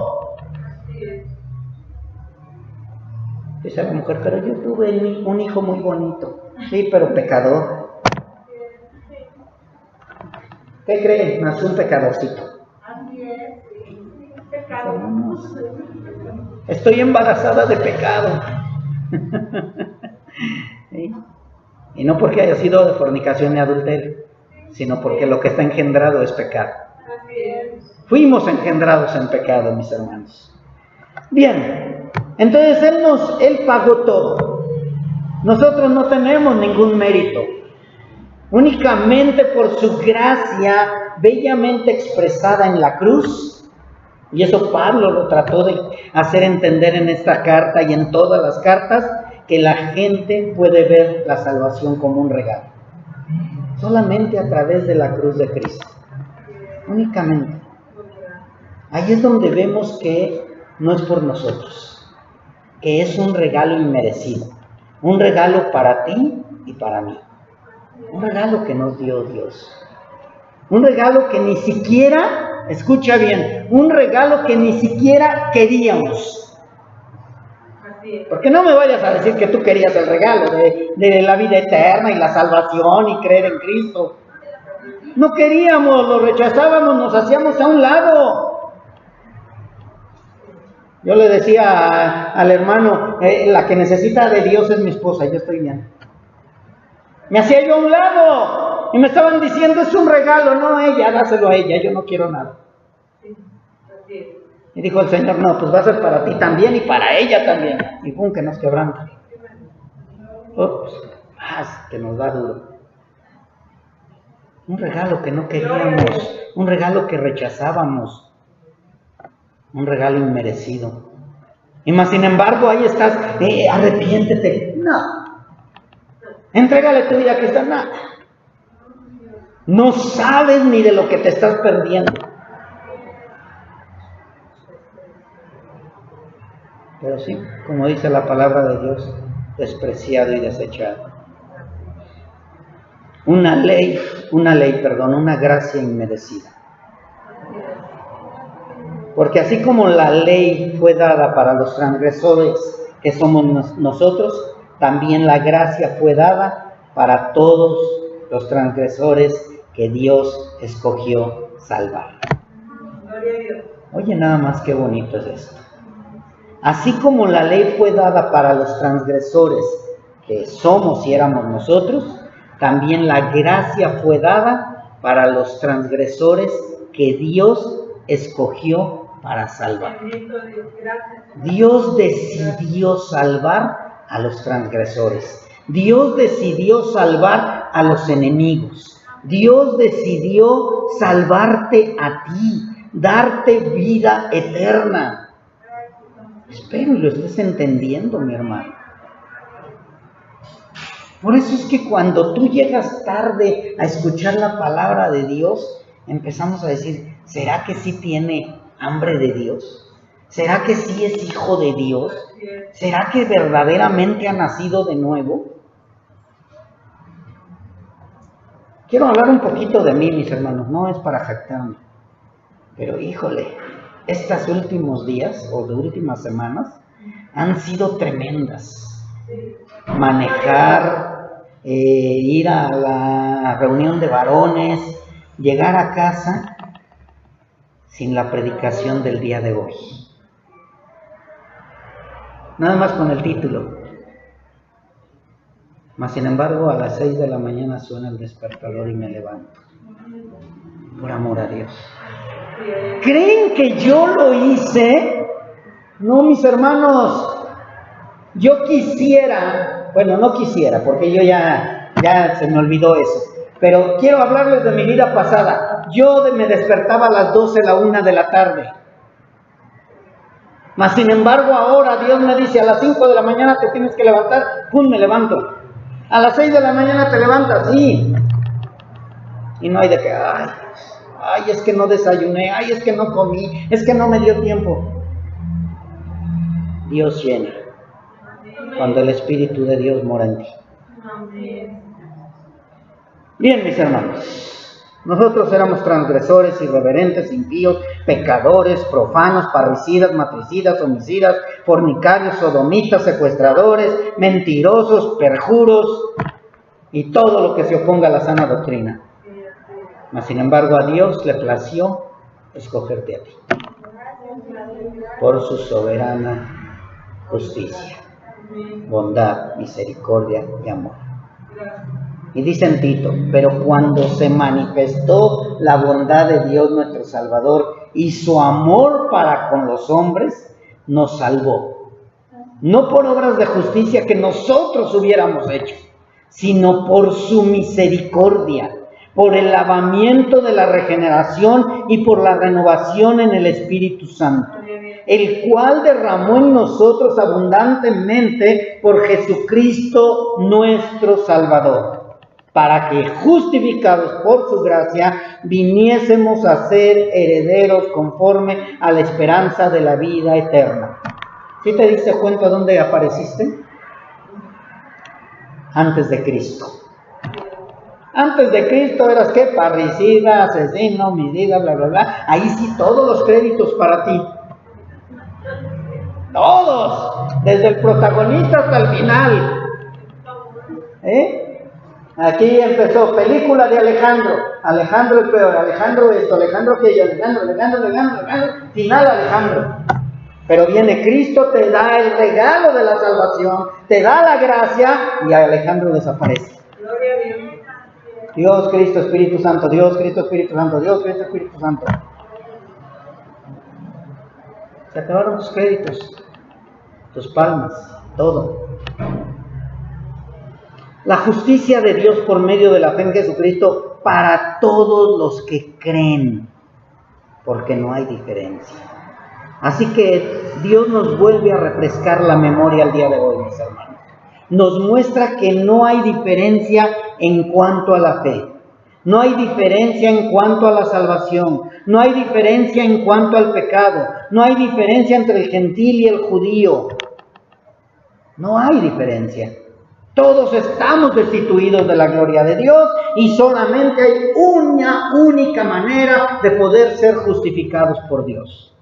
Dice la mujer, pero yo tuve un hijo muy bonito. Sí, pero pecador. ¿Qué creen? Nació un pecadorcito. Estoy embarazada de pecado. ¿Sí? Y no porque haya sido de fornicación y adulterio, sino porque lo que está engendrado es pecado. Fuimos engendrados en pecado, mis hermanos. Bien, entonces Él pagó todo. Nosotros no tenemos ningún mérito. Únicamente por su gracia bellamente expresada en la cruz. Y eso Pablo lo trató de hacer entender en esta carta y en todas las cartas, que la gente puede ver la salvación como un regalo. Solamente a través de la cruz de Cristo. Únicamente. Ahí es donde vemos que no es por nosotros, que es un regalo inmerecido. Un regalo para ti y para mí. Un regalo que nos dio Dios. Un regalo que ni siquiera... Escucha bien, un regalo que ni siquiera queríamos. Porque no me vayas a decir que tú querías el regalo de la vida eterna y la salvación y creer en Cristo. No queríamos, lo rechazábamos, nos hacíamos a un lado. Yo le decía al hermano, la que necesita de Dios es mi esposa, yo estoy bien. Me hacía yo a un lado. Y me estaban diciendo, es un regalo, no a ella, dáselo a ella, yo no quiero nada. Y dijo el Señor, no, pues va a ser para ti también y para ella también. Y pum, que nos quebranta. Ups, que nos da duro. Un regalo que no queríamos, un regalo que rechazábamos, un regalo inmerecido. Y más sin embargo, ahí estás, arrepiéntete. No. Entrégale tu vida a Cristo, nada. No sabes ni de lo que te estás perdiendo. Pero sí, como dice la palabra de Dios, despreciado y desechado. Una gracia inmerecida. Porque así como la ley fue dada para los transgresores que somos nosotros, también la gracia fue dada para todos los transgresores que Dios escogió salvar. Oye, nada más qué bonito es esto. Así como la ley fue dada para los transgresores, que somos y éramos nosotros, también la gracia fue dada para los transgresores que Dios escogió para salvar. Dios decidió salvar a los transgresores. Dios decidió salvar a los enemigos. Dios decidió salvarte a ti, darte vida eterna. Espero y lo estés entendiendo, mi hermano. Por eso es que cuando tú llegas tarde a escuchar la palabra de Dios, empezamos a decir, ¿será que sí tiene hambre de Dios? ¿Será que sí es hijo de Dios? ¿Será que verdaderamente ha nacido de nuevo? Quiero hablar un poquito de mí, mis hermanos, no es para jactarme, pero híjole, estos últimos días o de últimas semanas han sido tremendas. Manejar, ir a la reunión de varones, llegar a casa sin la predicación del día de hoy. Nada más con el título. Mas sin embargo, a las 6 de la mañana suena el despertador y me levanto. Por amor a Dios. ¿Creen que yo lo hice? No, mis hermanos. Yo quisiera, bueno, no quisiera, porque yo ya se me olvidó eso. Pero quiero hablarles de mi vida pasada. Yo me despertaba a las 12, la 1 de la tarde. Mas sin embargo ahora Dios me dice, a las 5 de la mañana te tienes que levantar. ¡Pum! Me levanto. A las 6 de la mañana te levantas, sí. Y no hay de que, ay, es que no desayuné, ay, es que no comí, es que no me dio tiempo. Dios llena cuando el Espíritu de Dios mora en ti. Bien, mis hermanos, nosotros éramos transgresores, irreverentes, impíos, pecadores, profanos, parricidas, matricidas, homicidas, fornicarios, sodomitas, secuestradores, mentirosos, perjuros y todo lo que se oponga a la sana doctrina. Mas sin embargo a Dios le plació escogerte a ti por su soberana justicia, bondad, misericordia y amor. Y dice en Tito, pero cuando se manifestó la bondad de Dios nuestro Salvador y su amor para con los hombres, nos salvó. No por obras de justicia que nosotros hubiéramos hecho, sino por su misericordia, por el lavamiento de la regeneración y por la renovación en el Espíritu Santo, el cual derramó en nosotros abundantemente por Jesucristo nuestro Salvador, para que, justificados por su gracia, viniésemos a ser herederos conforme a la esperanza de la vida eterna. ¿Sí te diste cuenta dónde apareciste? Antes de Cristo. Antes de Cristo eras ¿qué? Parricida, asesino, homicida, bla, bla, bla. Ahí sí todos los créditos para ti. Todos. Desde el protagonista hasta el final. Aquí empezó película de Alejandro. Alejandro el peor, Alejandro esto, Alejandro aquello, Alejandro. Final Alejandro. Pero viene Cristo, te da el regalo de la salvación, te da la gracia y Alejandro desaparece. Gloria a Dios. Dios, Cristo, Espíritu Santo, Dios, Cristo, Espíritu Santo, Dios, Cristo, Espíritu Santo. Se acabaron tus créditos, tus palmas, todo. La justicia de Dios por medio de la fe en Jesucristo para todos los que creen, porque no hay diferencia. Así que Dios nos vuelve a refrescar la memoria al día de hoy, mis hermanos. Nos muestra que no hay diferencia en cuanto a la fe. No hay diferencia en cuanto a la salvación. No hay diferencia en cuanto al pecado. No hay diferencia entre el gentil y el judío. No hay diferencia. Todos estamos destituidos de la gloria de Dios y solamente hay una única manera de poder ser justificados por Dios.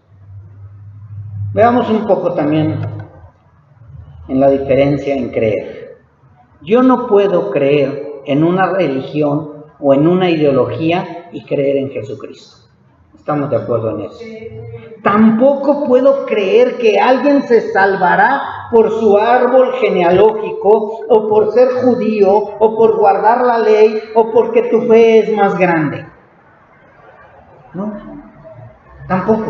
Veamos un poco también en la diferencia en creer. Yo no puedo creer en una religión o en una ideología y creer en Jesucristo. Estamos de acuerdo en eso. tampoco puedo creer que alguien se salvará por su árbol genealógico, o por ser judío, o por guardar la ley, o porque tu fe es más grande. No, tampoco.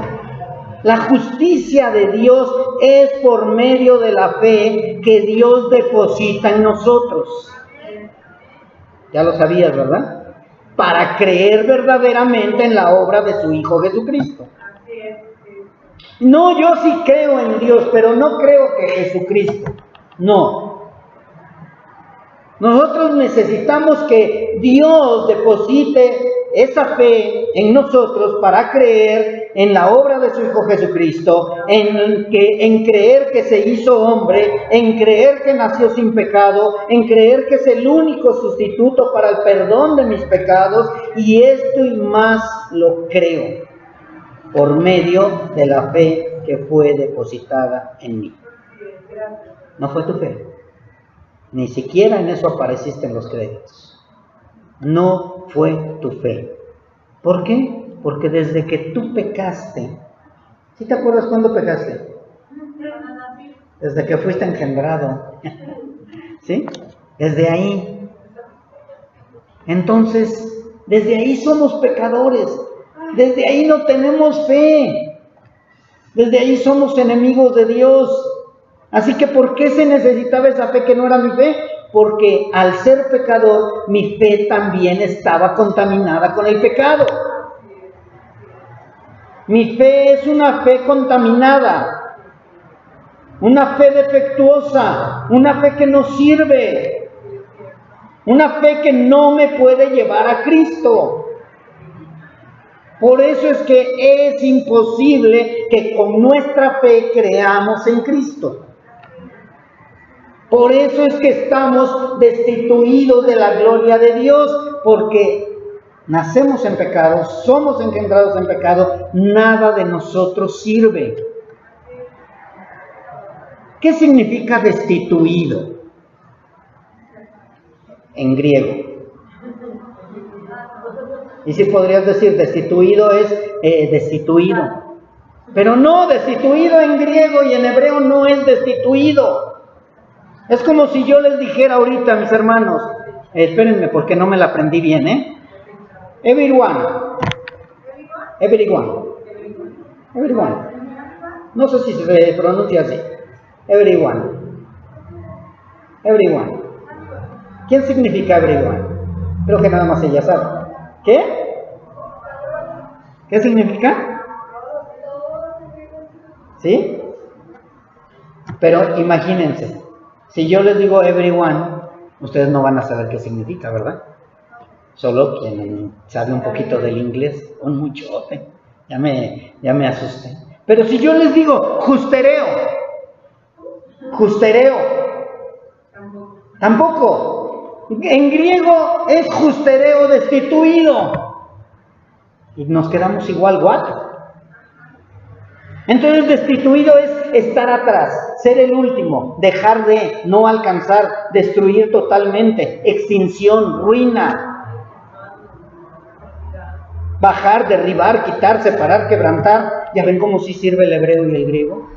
La justicia de Dios es por medio de la fe que Dios deposita en nosotros. Ya lo sabías, ¿verdad? Para creer verdaderamente en la obra de su Hijo Jesucristo. No, yo sí creo en Dios, pero no creo que Jesucristo. No. Nosotros necesitamos que Dios deposite esa fe en nosotros para creer en la obra de su Hijo Jesucristo, en creer que se hizo hombre, en creer que nació sin pecado, en creer que es el único sustituto para el perdón de mis pecados, y esto y más lo creo por medio de la fe que fue depositada en mí. No fue tu fe. Ni siquiera en eso apareciste en los créditos. No fue tu fe. ¿Por qué? Porque desde que tú pecaste, ¿sí te acuerdas cuándo pecaste? Desde que fuiste engendrado. ¿Sí? Desde ahí. Entonces, desde ahí somos pecadores. Desde ahí no tenemos fe. Desde ahí somos enemigos de Dios. Así que, ¿por qué se necesitaba esa fe que no era mi fe? Porque al ser pecador, mi fe también estaba contaminada con el pecado. Mi fe es una fe contaminada, una fe defectuosa, una fe que no sirve, una fe que no me puede llevar a Cristo. Por eso es que es imposible que con nuestra fe creamos en Cristo. Por eso es que estamos destituidos de la gloria de Dios, porque nacemos en pecado, somos engendrados en pecado, nada de nosotros sirve. ¿Qué significa destituido en griego? Y si podrías decir, destituido es destituido. Pero no, destituido en griego y en hebreo no es destituido. Es como si yo les dijera ahorita, mis hermanos, espérenme porque no me la aprendí bien, Everyone. No sé si se pronuncia así. Everyone. ¿Quién significa everyone? Creo que nada más ella sabe. ¿Qué? ¿Qué significa? ¿Sí? Pero imagínense. Si yo les digo everyone, ustedes no van a saber qué significa, ¿verdad? Solo quien sabe un poquito del inglés, un muchote, ya me asusté. Pero si yo les digo justereo, tampoco. En griego es justereo destituido. Y nos quedamos igual, ¿what? Entonces destituido es estar atrás, ser el último, dejar de, no alcanzar, destruir totalmente, extinción, ruina, bajar, derribar, quitar, separar, quebrantar. ¿Ya ven cómo sí sirve el hebreo y el griego?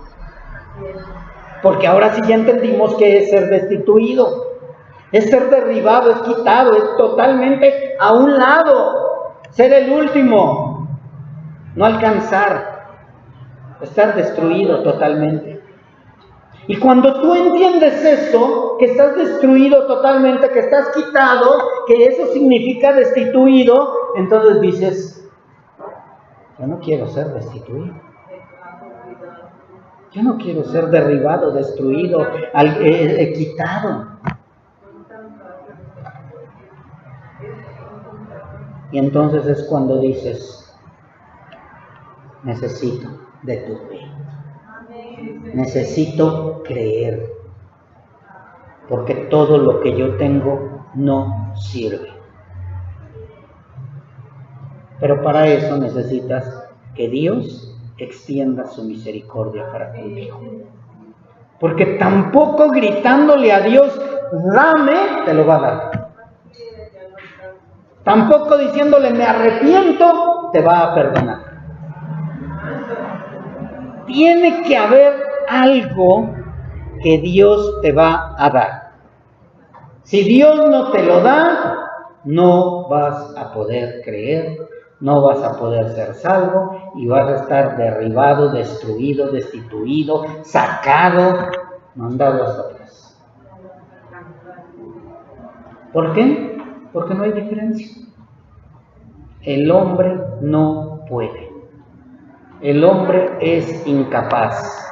Porque ahora sí ya entendimos que es ser destituido, es ser derribado, es quitado, es totalmente a un lado, ser el último, no alcanzar. Estar destruido totalmente. Y cuando tú entiendes esto, que estás destruido totalmente, que estás quitado, que eso significa destituido, entonces dices, yo no quiero ser destituido. Yo no quiero ser derribado, destruido, quitado. Y entonces es cuando dices, necesito de tu fe. Necesito creer, porque todo lo que yo tengo no sirve. Pero para eso necesitas que Dios extienda su misericordia para contigo. Porque tampoco gritándole a Dios, dame, te lo va a dar. Tampoco diciéndole, me arrepiento, te va a perdonar. Tiene que haber algo que Dios te va a dar. Si Dios no te lo da, no vas a poder creer, no vas a poder ser salvo y vas a estar derribado, destruido, destituido, sacado, mandado hasta atrás. ¿Por qué? Porque no hay diferencia. El hombre no puede. El hombre es incapaz.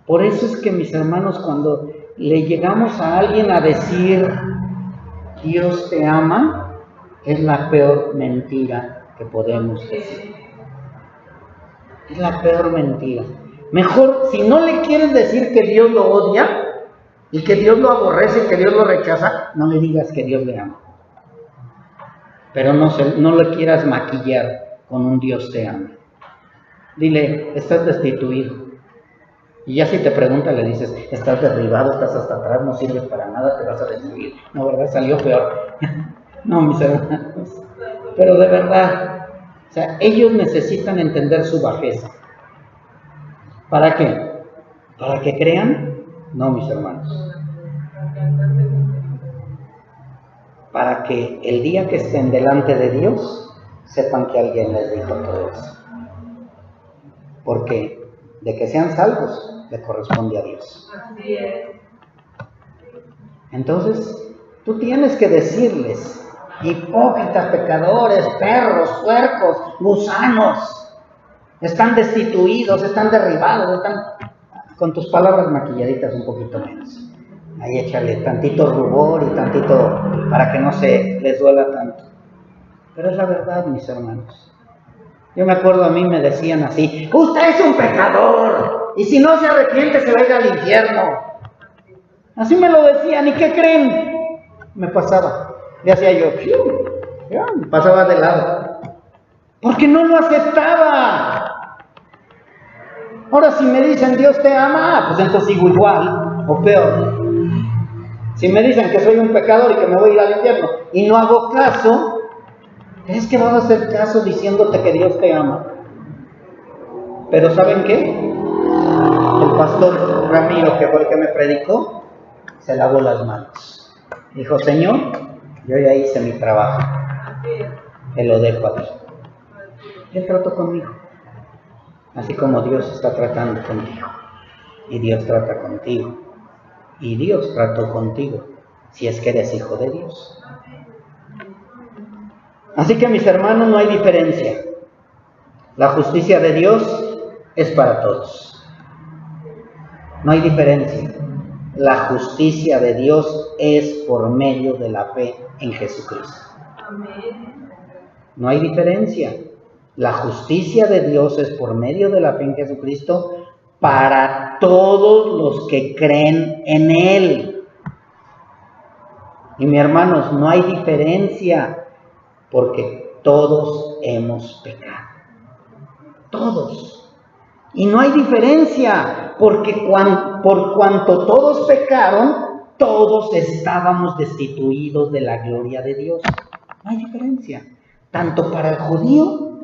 Por eso es que, mis hermanos, cuando le llegamos a alguien a decir Dios te ama, es la peor mentira que podemos decir. Es la peor mentira. Mejor, si no le quieres decir que Dios lo odia y que Dios lo aborrece y que Dios lo rechaza, no le digas que Dios le ama. Pero no le quieras maquillar con un Dios te ama. Dile, estás destituido. Y ya si te pregunta, le dices, estás derribado, estás hasta atrás, no sirves para nada, te vas a destruir. No, ¿verdad? Salió peor. No, mis hermanos. Pero de verdad, o sea, ellos necesitan entender su bajeza. ¿Para qué? ¿Para que crean? No, mis hermanos. Para que el día que estén delante de Dios, sepan que alguien les dijo todo eso. Porque de que sean salvos, le corresponde a Dios. Así es. Entonces, tú tienes que decirles, hipócritas, pecadores, perros, puercos, gusanos, están destituidos, están derribados, están con tus palabras maquilladitas un poquito menos. Ahí échale tantito rubor y tantito para que no se les duela tanto. Pero es la verdad, mis hermanos. Yo me acuerdo, a mí me decían así, usted es un pecador, y si no se arrepiente se va a ir al infierno. Así me lo decían, ¿y qué creen? Me pasaba, y hacía yo, ya, me pasaba de lado, porque no lo aceptaba. Ahora si me dicen Dios te ama, pues entonces sigo igual, o peor. Si me dicen que soy un pecador y que me voy a ir al infierno, y no hago caso, es que van a hacer caso diciéndote que Dios te ama. Pero ¿saben qué? El pastor Ramiro, que fue el que me predicó, se lavó las manos. Dijo, Señor, yo ya hice mi trabajo. Te lo dejo a ti. Él trató conmigo. Así como Dios está tratando contigo. Y Dios trata contigo. Y Dios trató contigo. Si es que eres hijo de Dios. Así que, mis hermanos, no hay diferencia. La justicia de Dios es para todos. No hay diferencia. La justicia de Dios es por medio de la fe en Jesucristo. No hay diferencia. La justicia de Dios es por medio de la fe en Jesucristo para todos los que creen en Él. Y, mis hermanos, no hay diferencia. Porque todos hemos pecado. Todos. Y no hay diferencia, porque por cuanto todos pecaron, todos estábamos destituidos de la gloria de Dios. No hay diferencia, tanto para el judío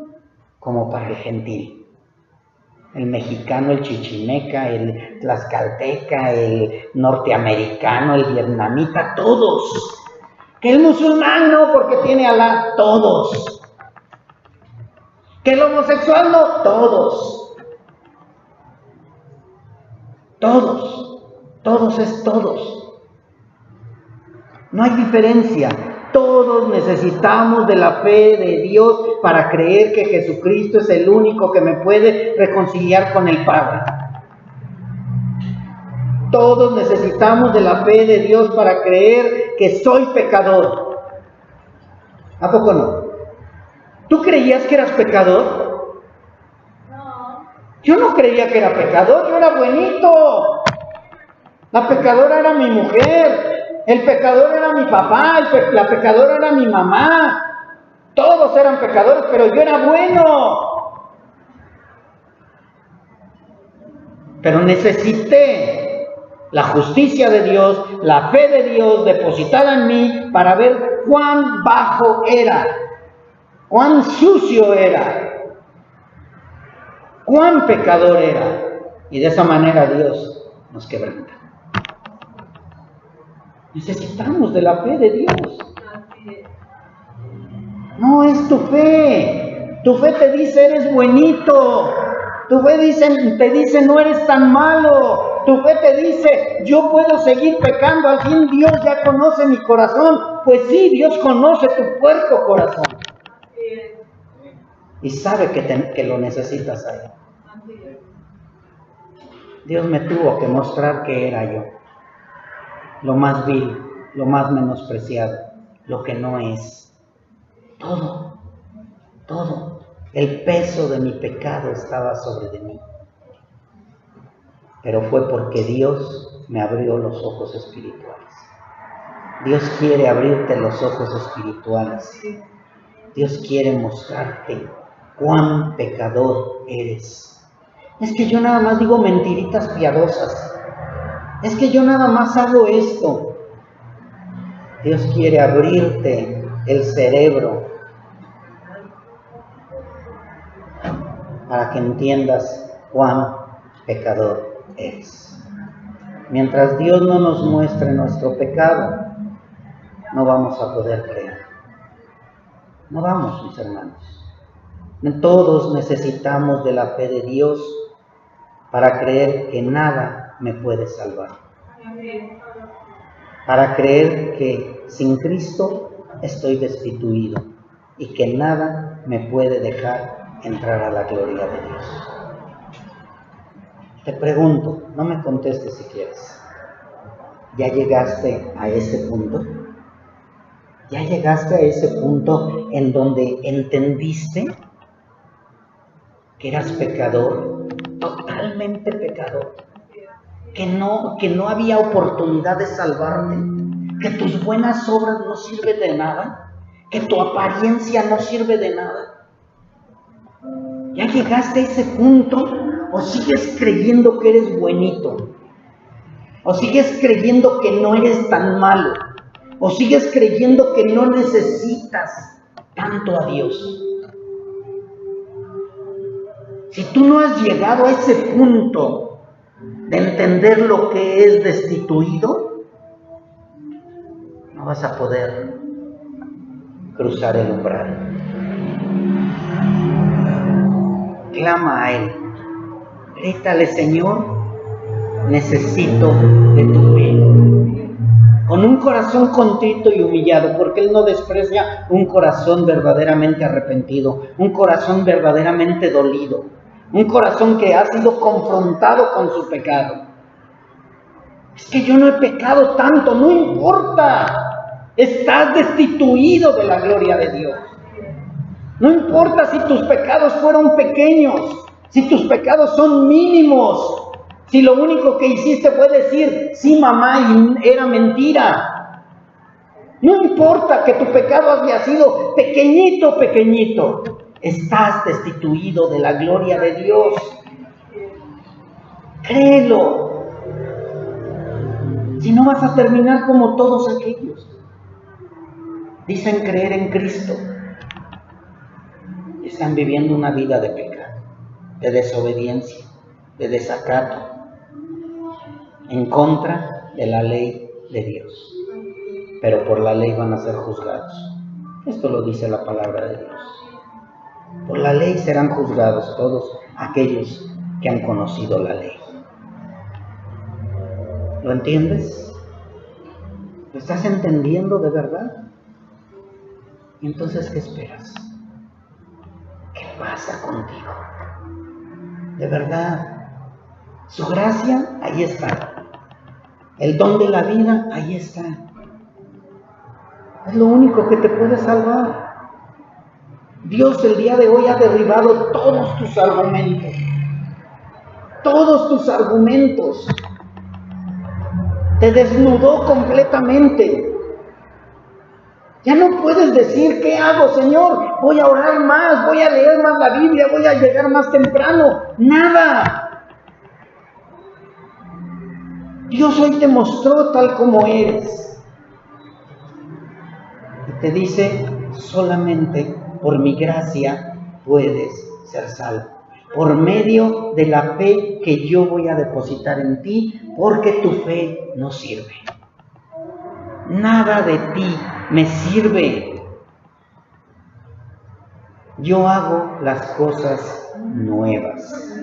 como para el gentil. El mexicano, el chichimeca, el tlaxcalteca, el norteamericano, el vietnamita, todos. Que el musulmán no, porque tiene Alá, todos. Que el homosexual no, todos. Todos es todos. No hay diferencia. Todos necesitamos de la fe de Dios para creer que Jesucristo es el único que me puede reconciliar con el Padre. Todos necesitamos de la fe de Dios para creer que soy pecador. ¿A poco no? ¿Tú creías que eras pecador? No. Yo no creía que era pecador, yo era buenito. La pecadora era mi mujer, el pecador era mi papá, la pecadora era mi mamá. Todos eran pecadores, pero yo era bueno. Pero necesité la justicia de Dios, la fe de Dios depositada en mí para ver cuán bajo era, cuán sucio era. cuán pecador era. Y de esa manera Dios nos quebranta. Necesitamos de la fe de Dios. No es tu fe. Tu fe te dice eres buenito. Tu fe te dice no eres tan malo. Tu fe te dice yo puedo seguir pecando. Al fin Dios ya conoce mi corazón. Pues sí, Dios conoce tu puerco corazón. Y sabe que lo necesitas a Él. Dios me tuvo que mostrar que era yo. Lo más vil, lo más menospreciado, lo que no es. Todo. El peso de mi pecado estaba sobre de mí. Pero fue porque Dios me abrió los ojos espirituales. Dios quiere abrirte los ojos espirituales. Dios quiere mostrarte cuán pecador eres. Es que yo nada más digo mentiritas piadosas. Es que yo nada más hago esto. Dios quiere abrirte el cerebro para que entiendas cuán pecador eres. Mientras Dios no nos muestre nuestro pecado, no vamos a poder creer. No vamos, mis hermanos. Todos necesitamos de la fe de Dios para creer que nada me puede salvar. Para creer que sin Cristo estoy destituido y que nada me puede dejar entrar a la gloria de Dios. Te pregunto, no me contestes si quieres. ¿Ya llegaste a ese punto? ¿Ya llegaste a ese punto en donde entendiste que eras pecador, totalmente pecador? Que no había oportunidad de salvarte, que tus buenas obras no sirven de nada, que tu apariencia no sirve de nada. ¿Ya llegaste a ese punto o sigues creyendo que eres buenito? ¿O sigues creyendo que no eres tan malo? ¿O sigues creyendo que no necesitas tanto a Dios? Si tú no has llegado a ese punto de entender lo que es destituido, no vas a poder cruzar el umbral. Clama a Él. Grítale, Señor, necesito de tu fe. Con un corazón contrito y humillado, porque Él no desprecia un corazón verdaderamente arrepentido, un corazón verdaderamente dolido, un corazón que ha sido confrontado con su pecado. Es que yo no he pecado tanto, no importa. Estás destituido de la gloria de Dios. No importa si tus pecados fueron pequeños, si tus pecados son mínimos, si lo único que hiciste fue decir, sí mamá, y era mentira. No importa que tu pecado haya sido pequeñito, estás destituido de la gloria de Dios. Créelo. Si no vas a terminar como todos aquellos. Dicen creer en Cristo. Están viviendo una vida de pecado, de desobediencia, de desacato, en contra de la ley de Dios. Pero por la ley van a ser juzgados. Esto lo dice la palabra de Dios. Por la ley serán juzgados todos aquellos que han conocido la ley. ¿Lo entiendes? ¿Lo estás entendiendo de verdad? ¿Y entonces qué esperas? ¿Qué pasa contigo? De verdad, su gracia, ahí está. El don de la vida, ahí está. Es lo único que te puede salvar. Dios el día de hoy ha derribado todos tus argumentos. Todos tus argumentos. Te desnudó completamente. Ya no puedes decir, ¿qué hago, Señor? Voy a orar más, voy a leer más la Biblia, voy a llegar más temprano. Nada. Dios hoy te mostró tal como eres. Y te dice, solamente por mi gracia puedes ser salvo. por medio de la fe que yo voy a depositar en ti, porque tu fe no sirve. Nada de ti me sirve. Yo hago las cosas nuevas.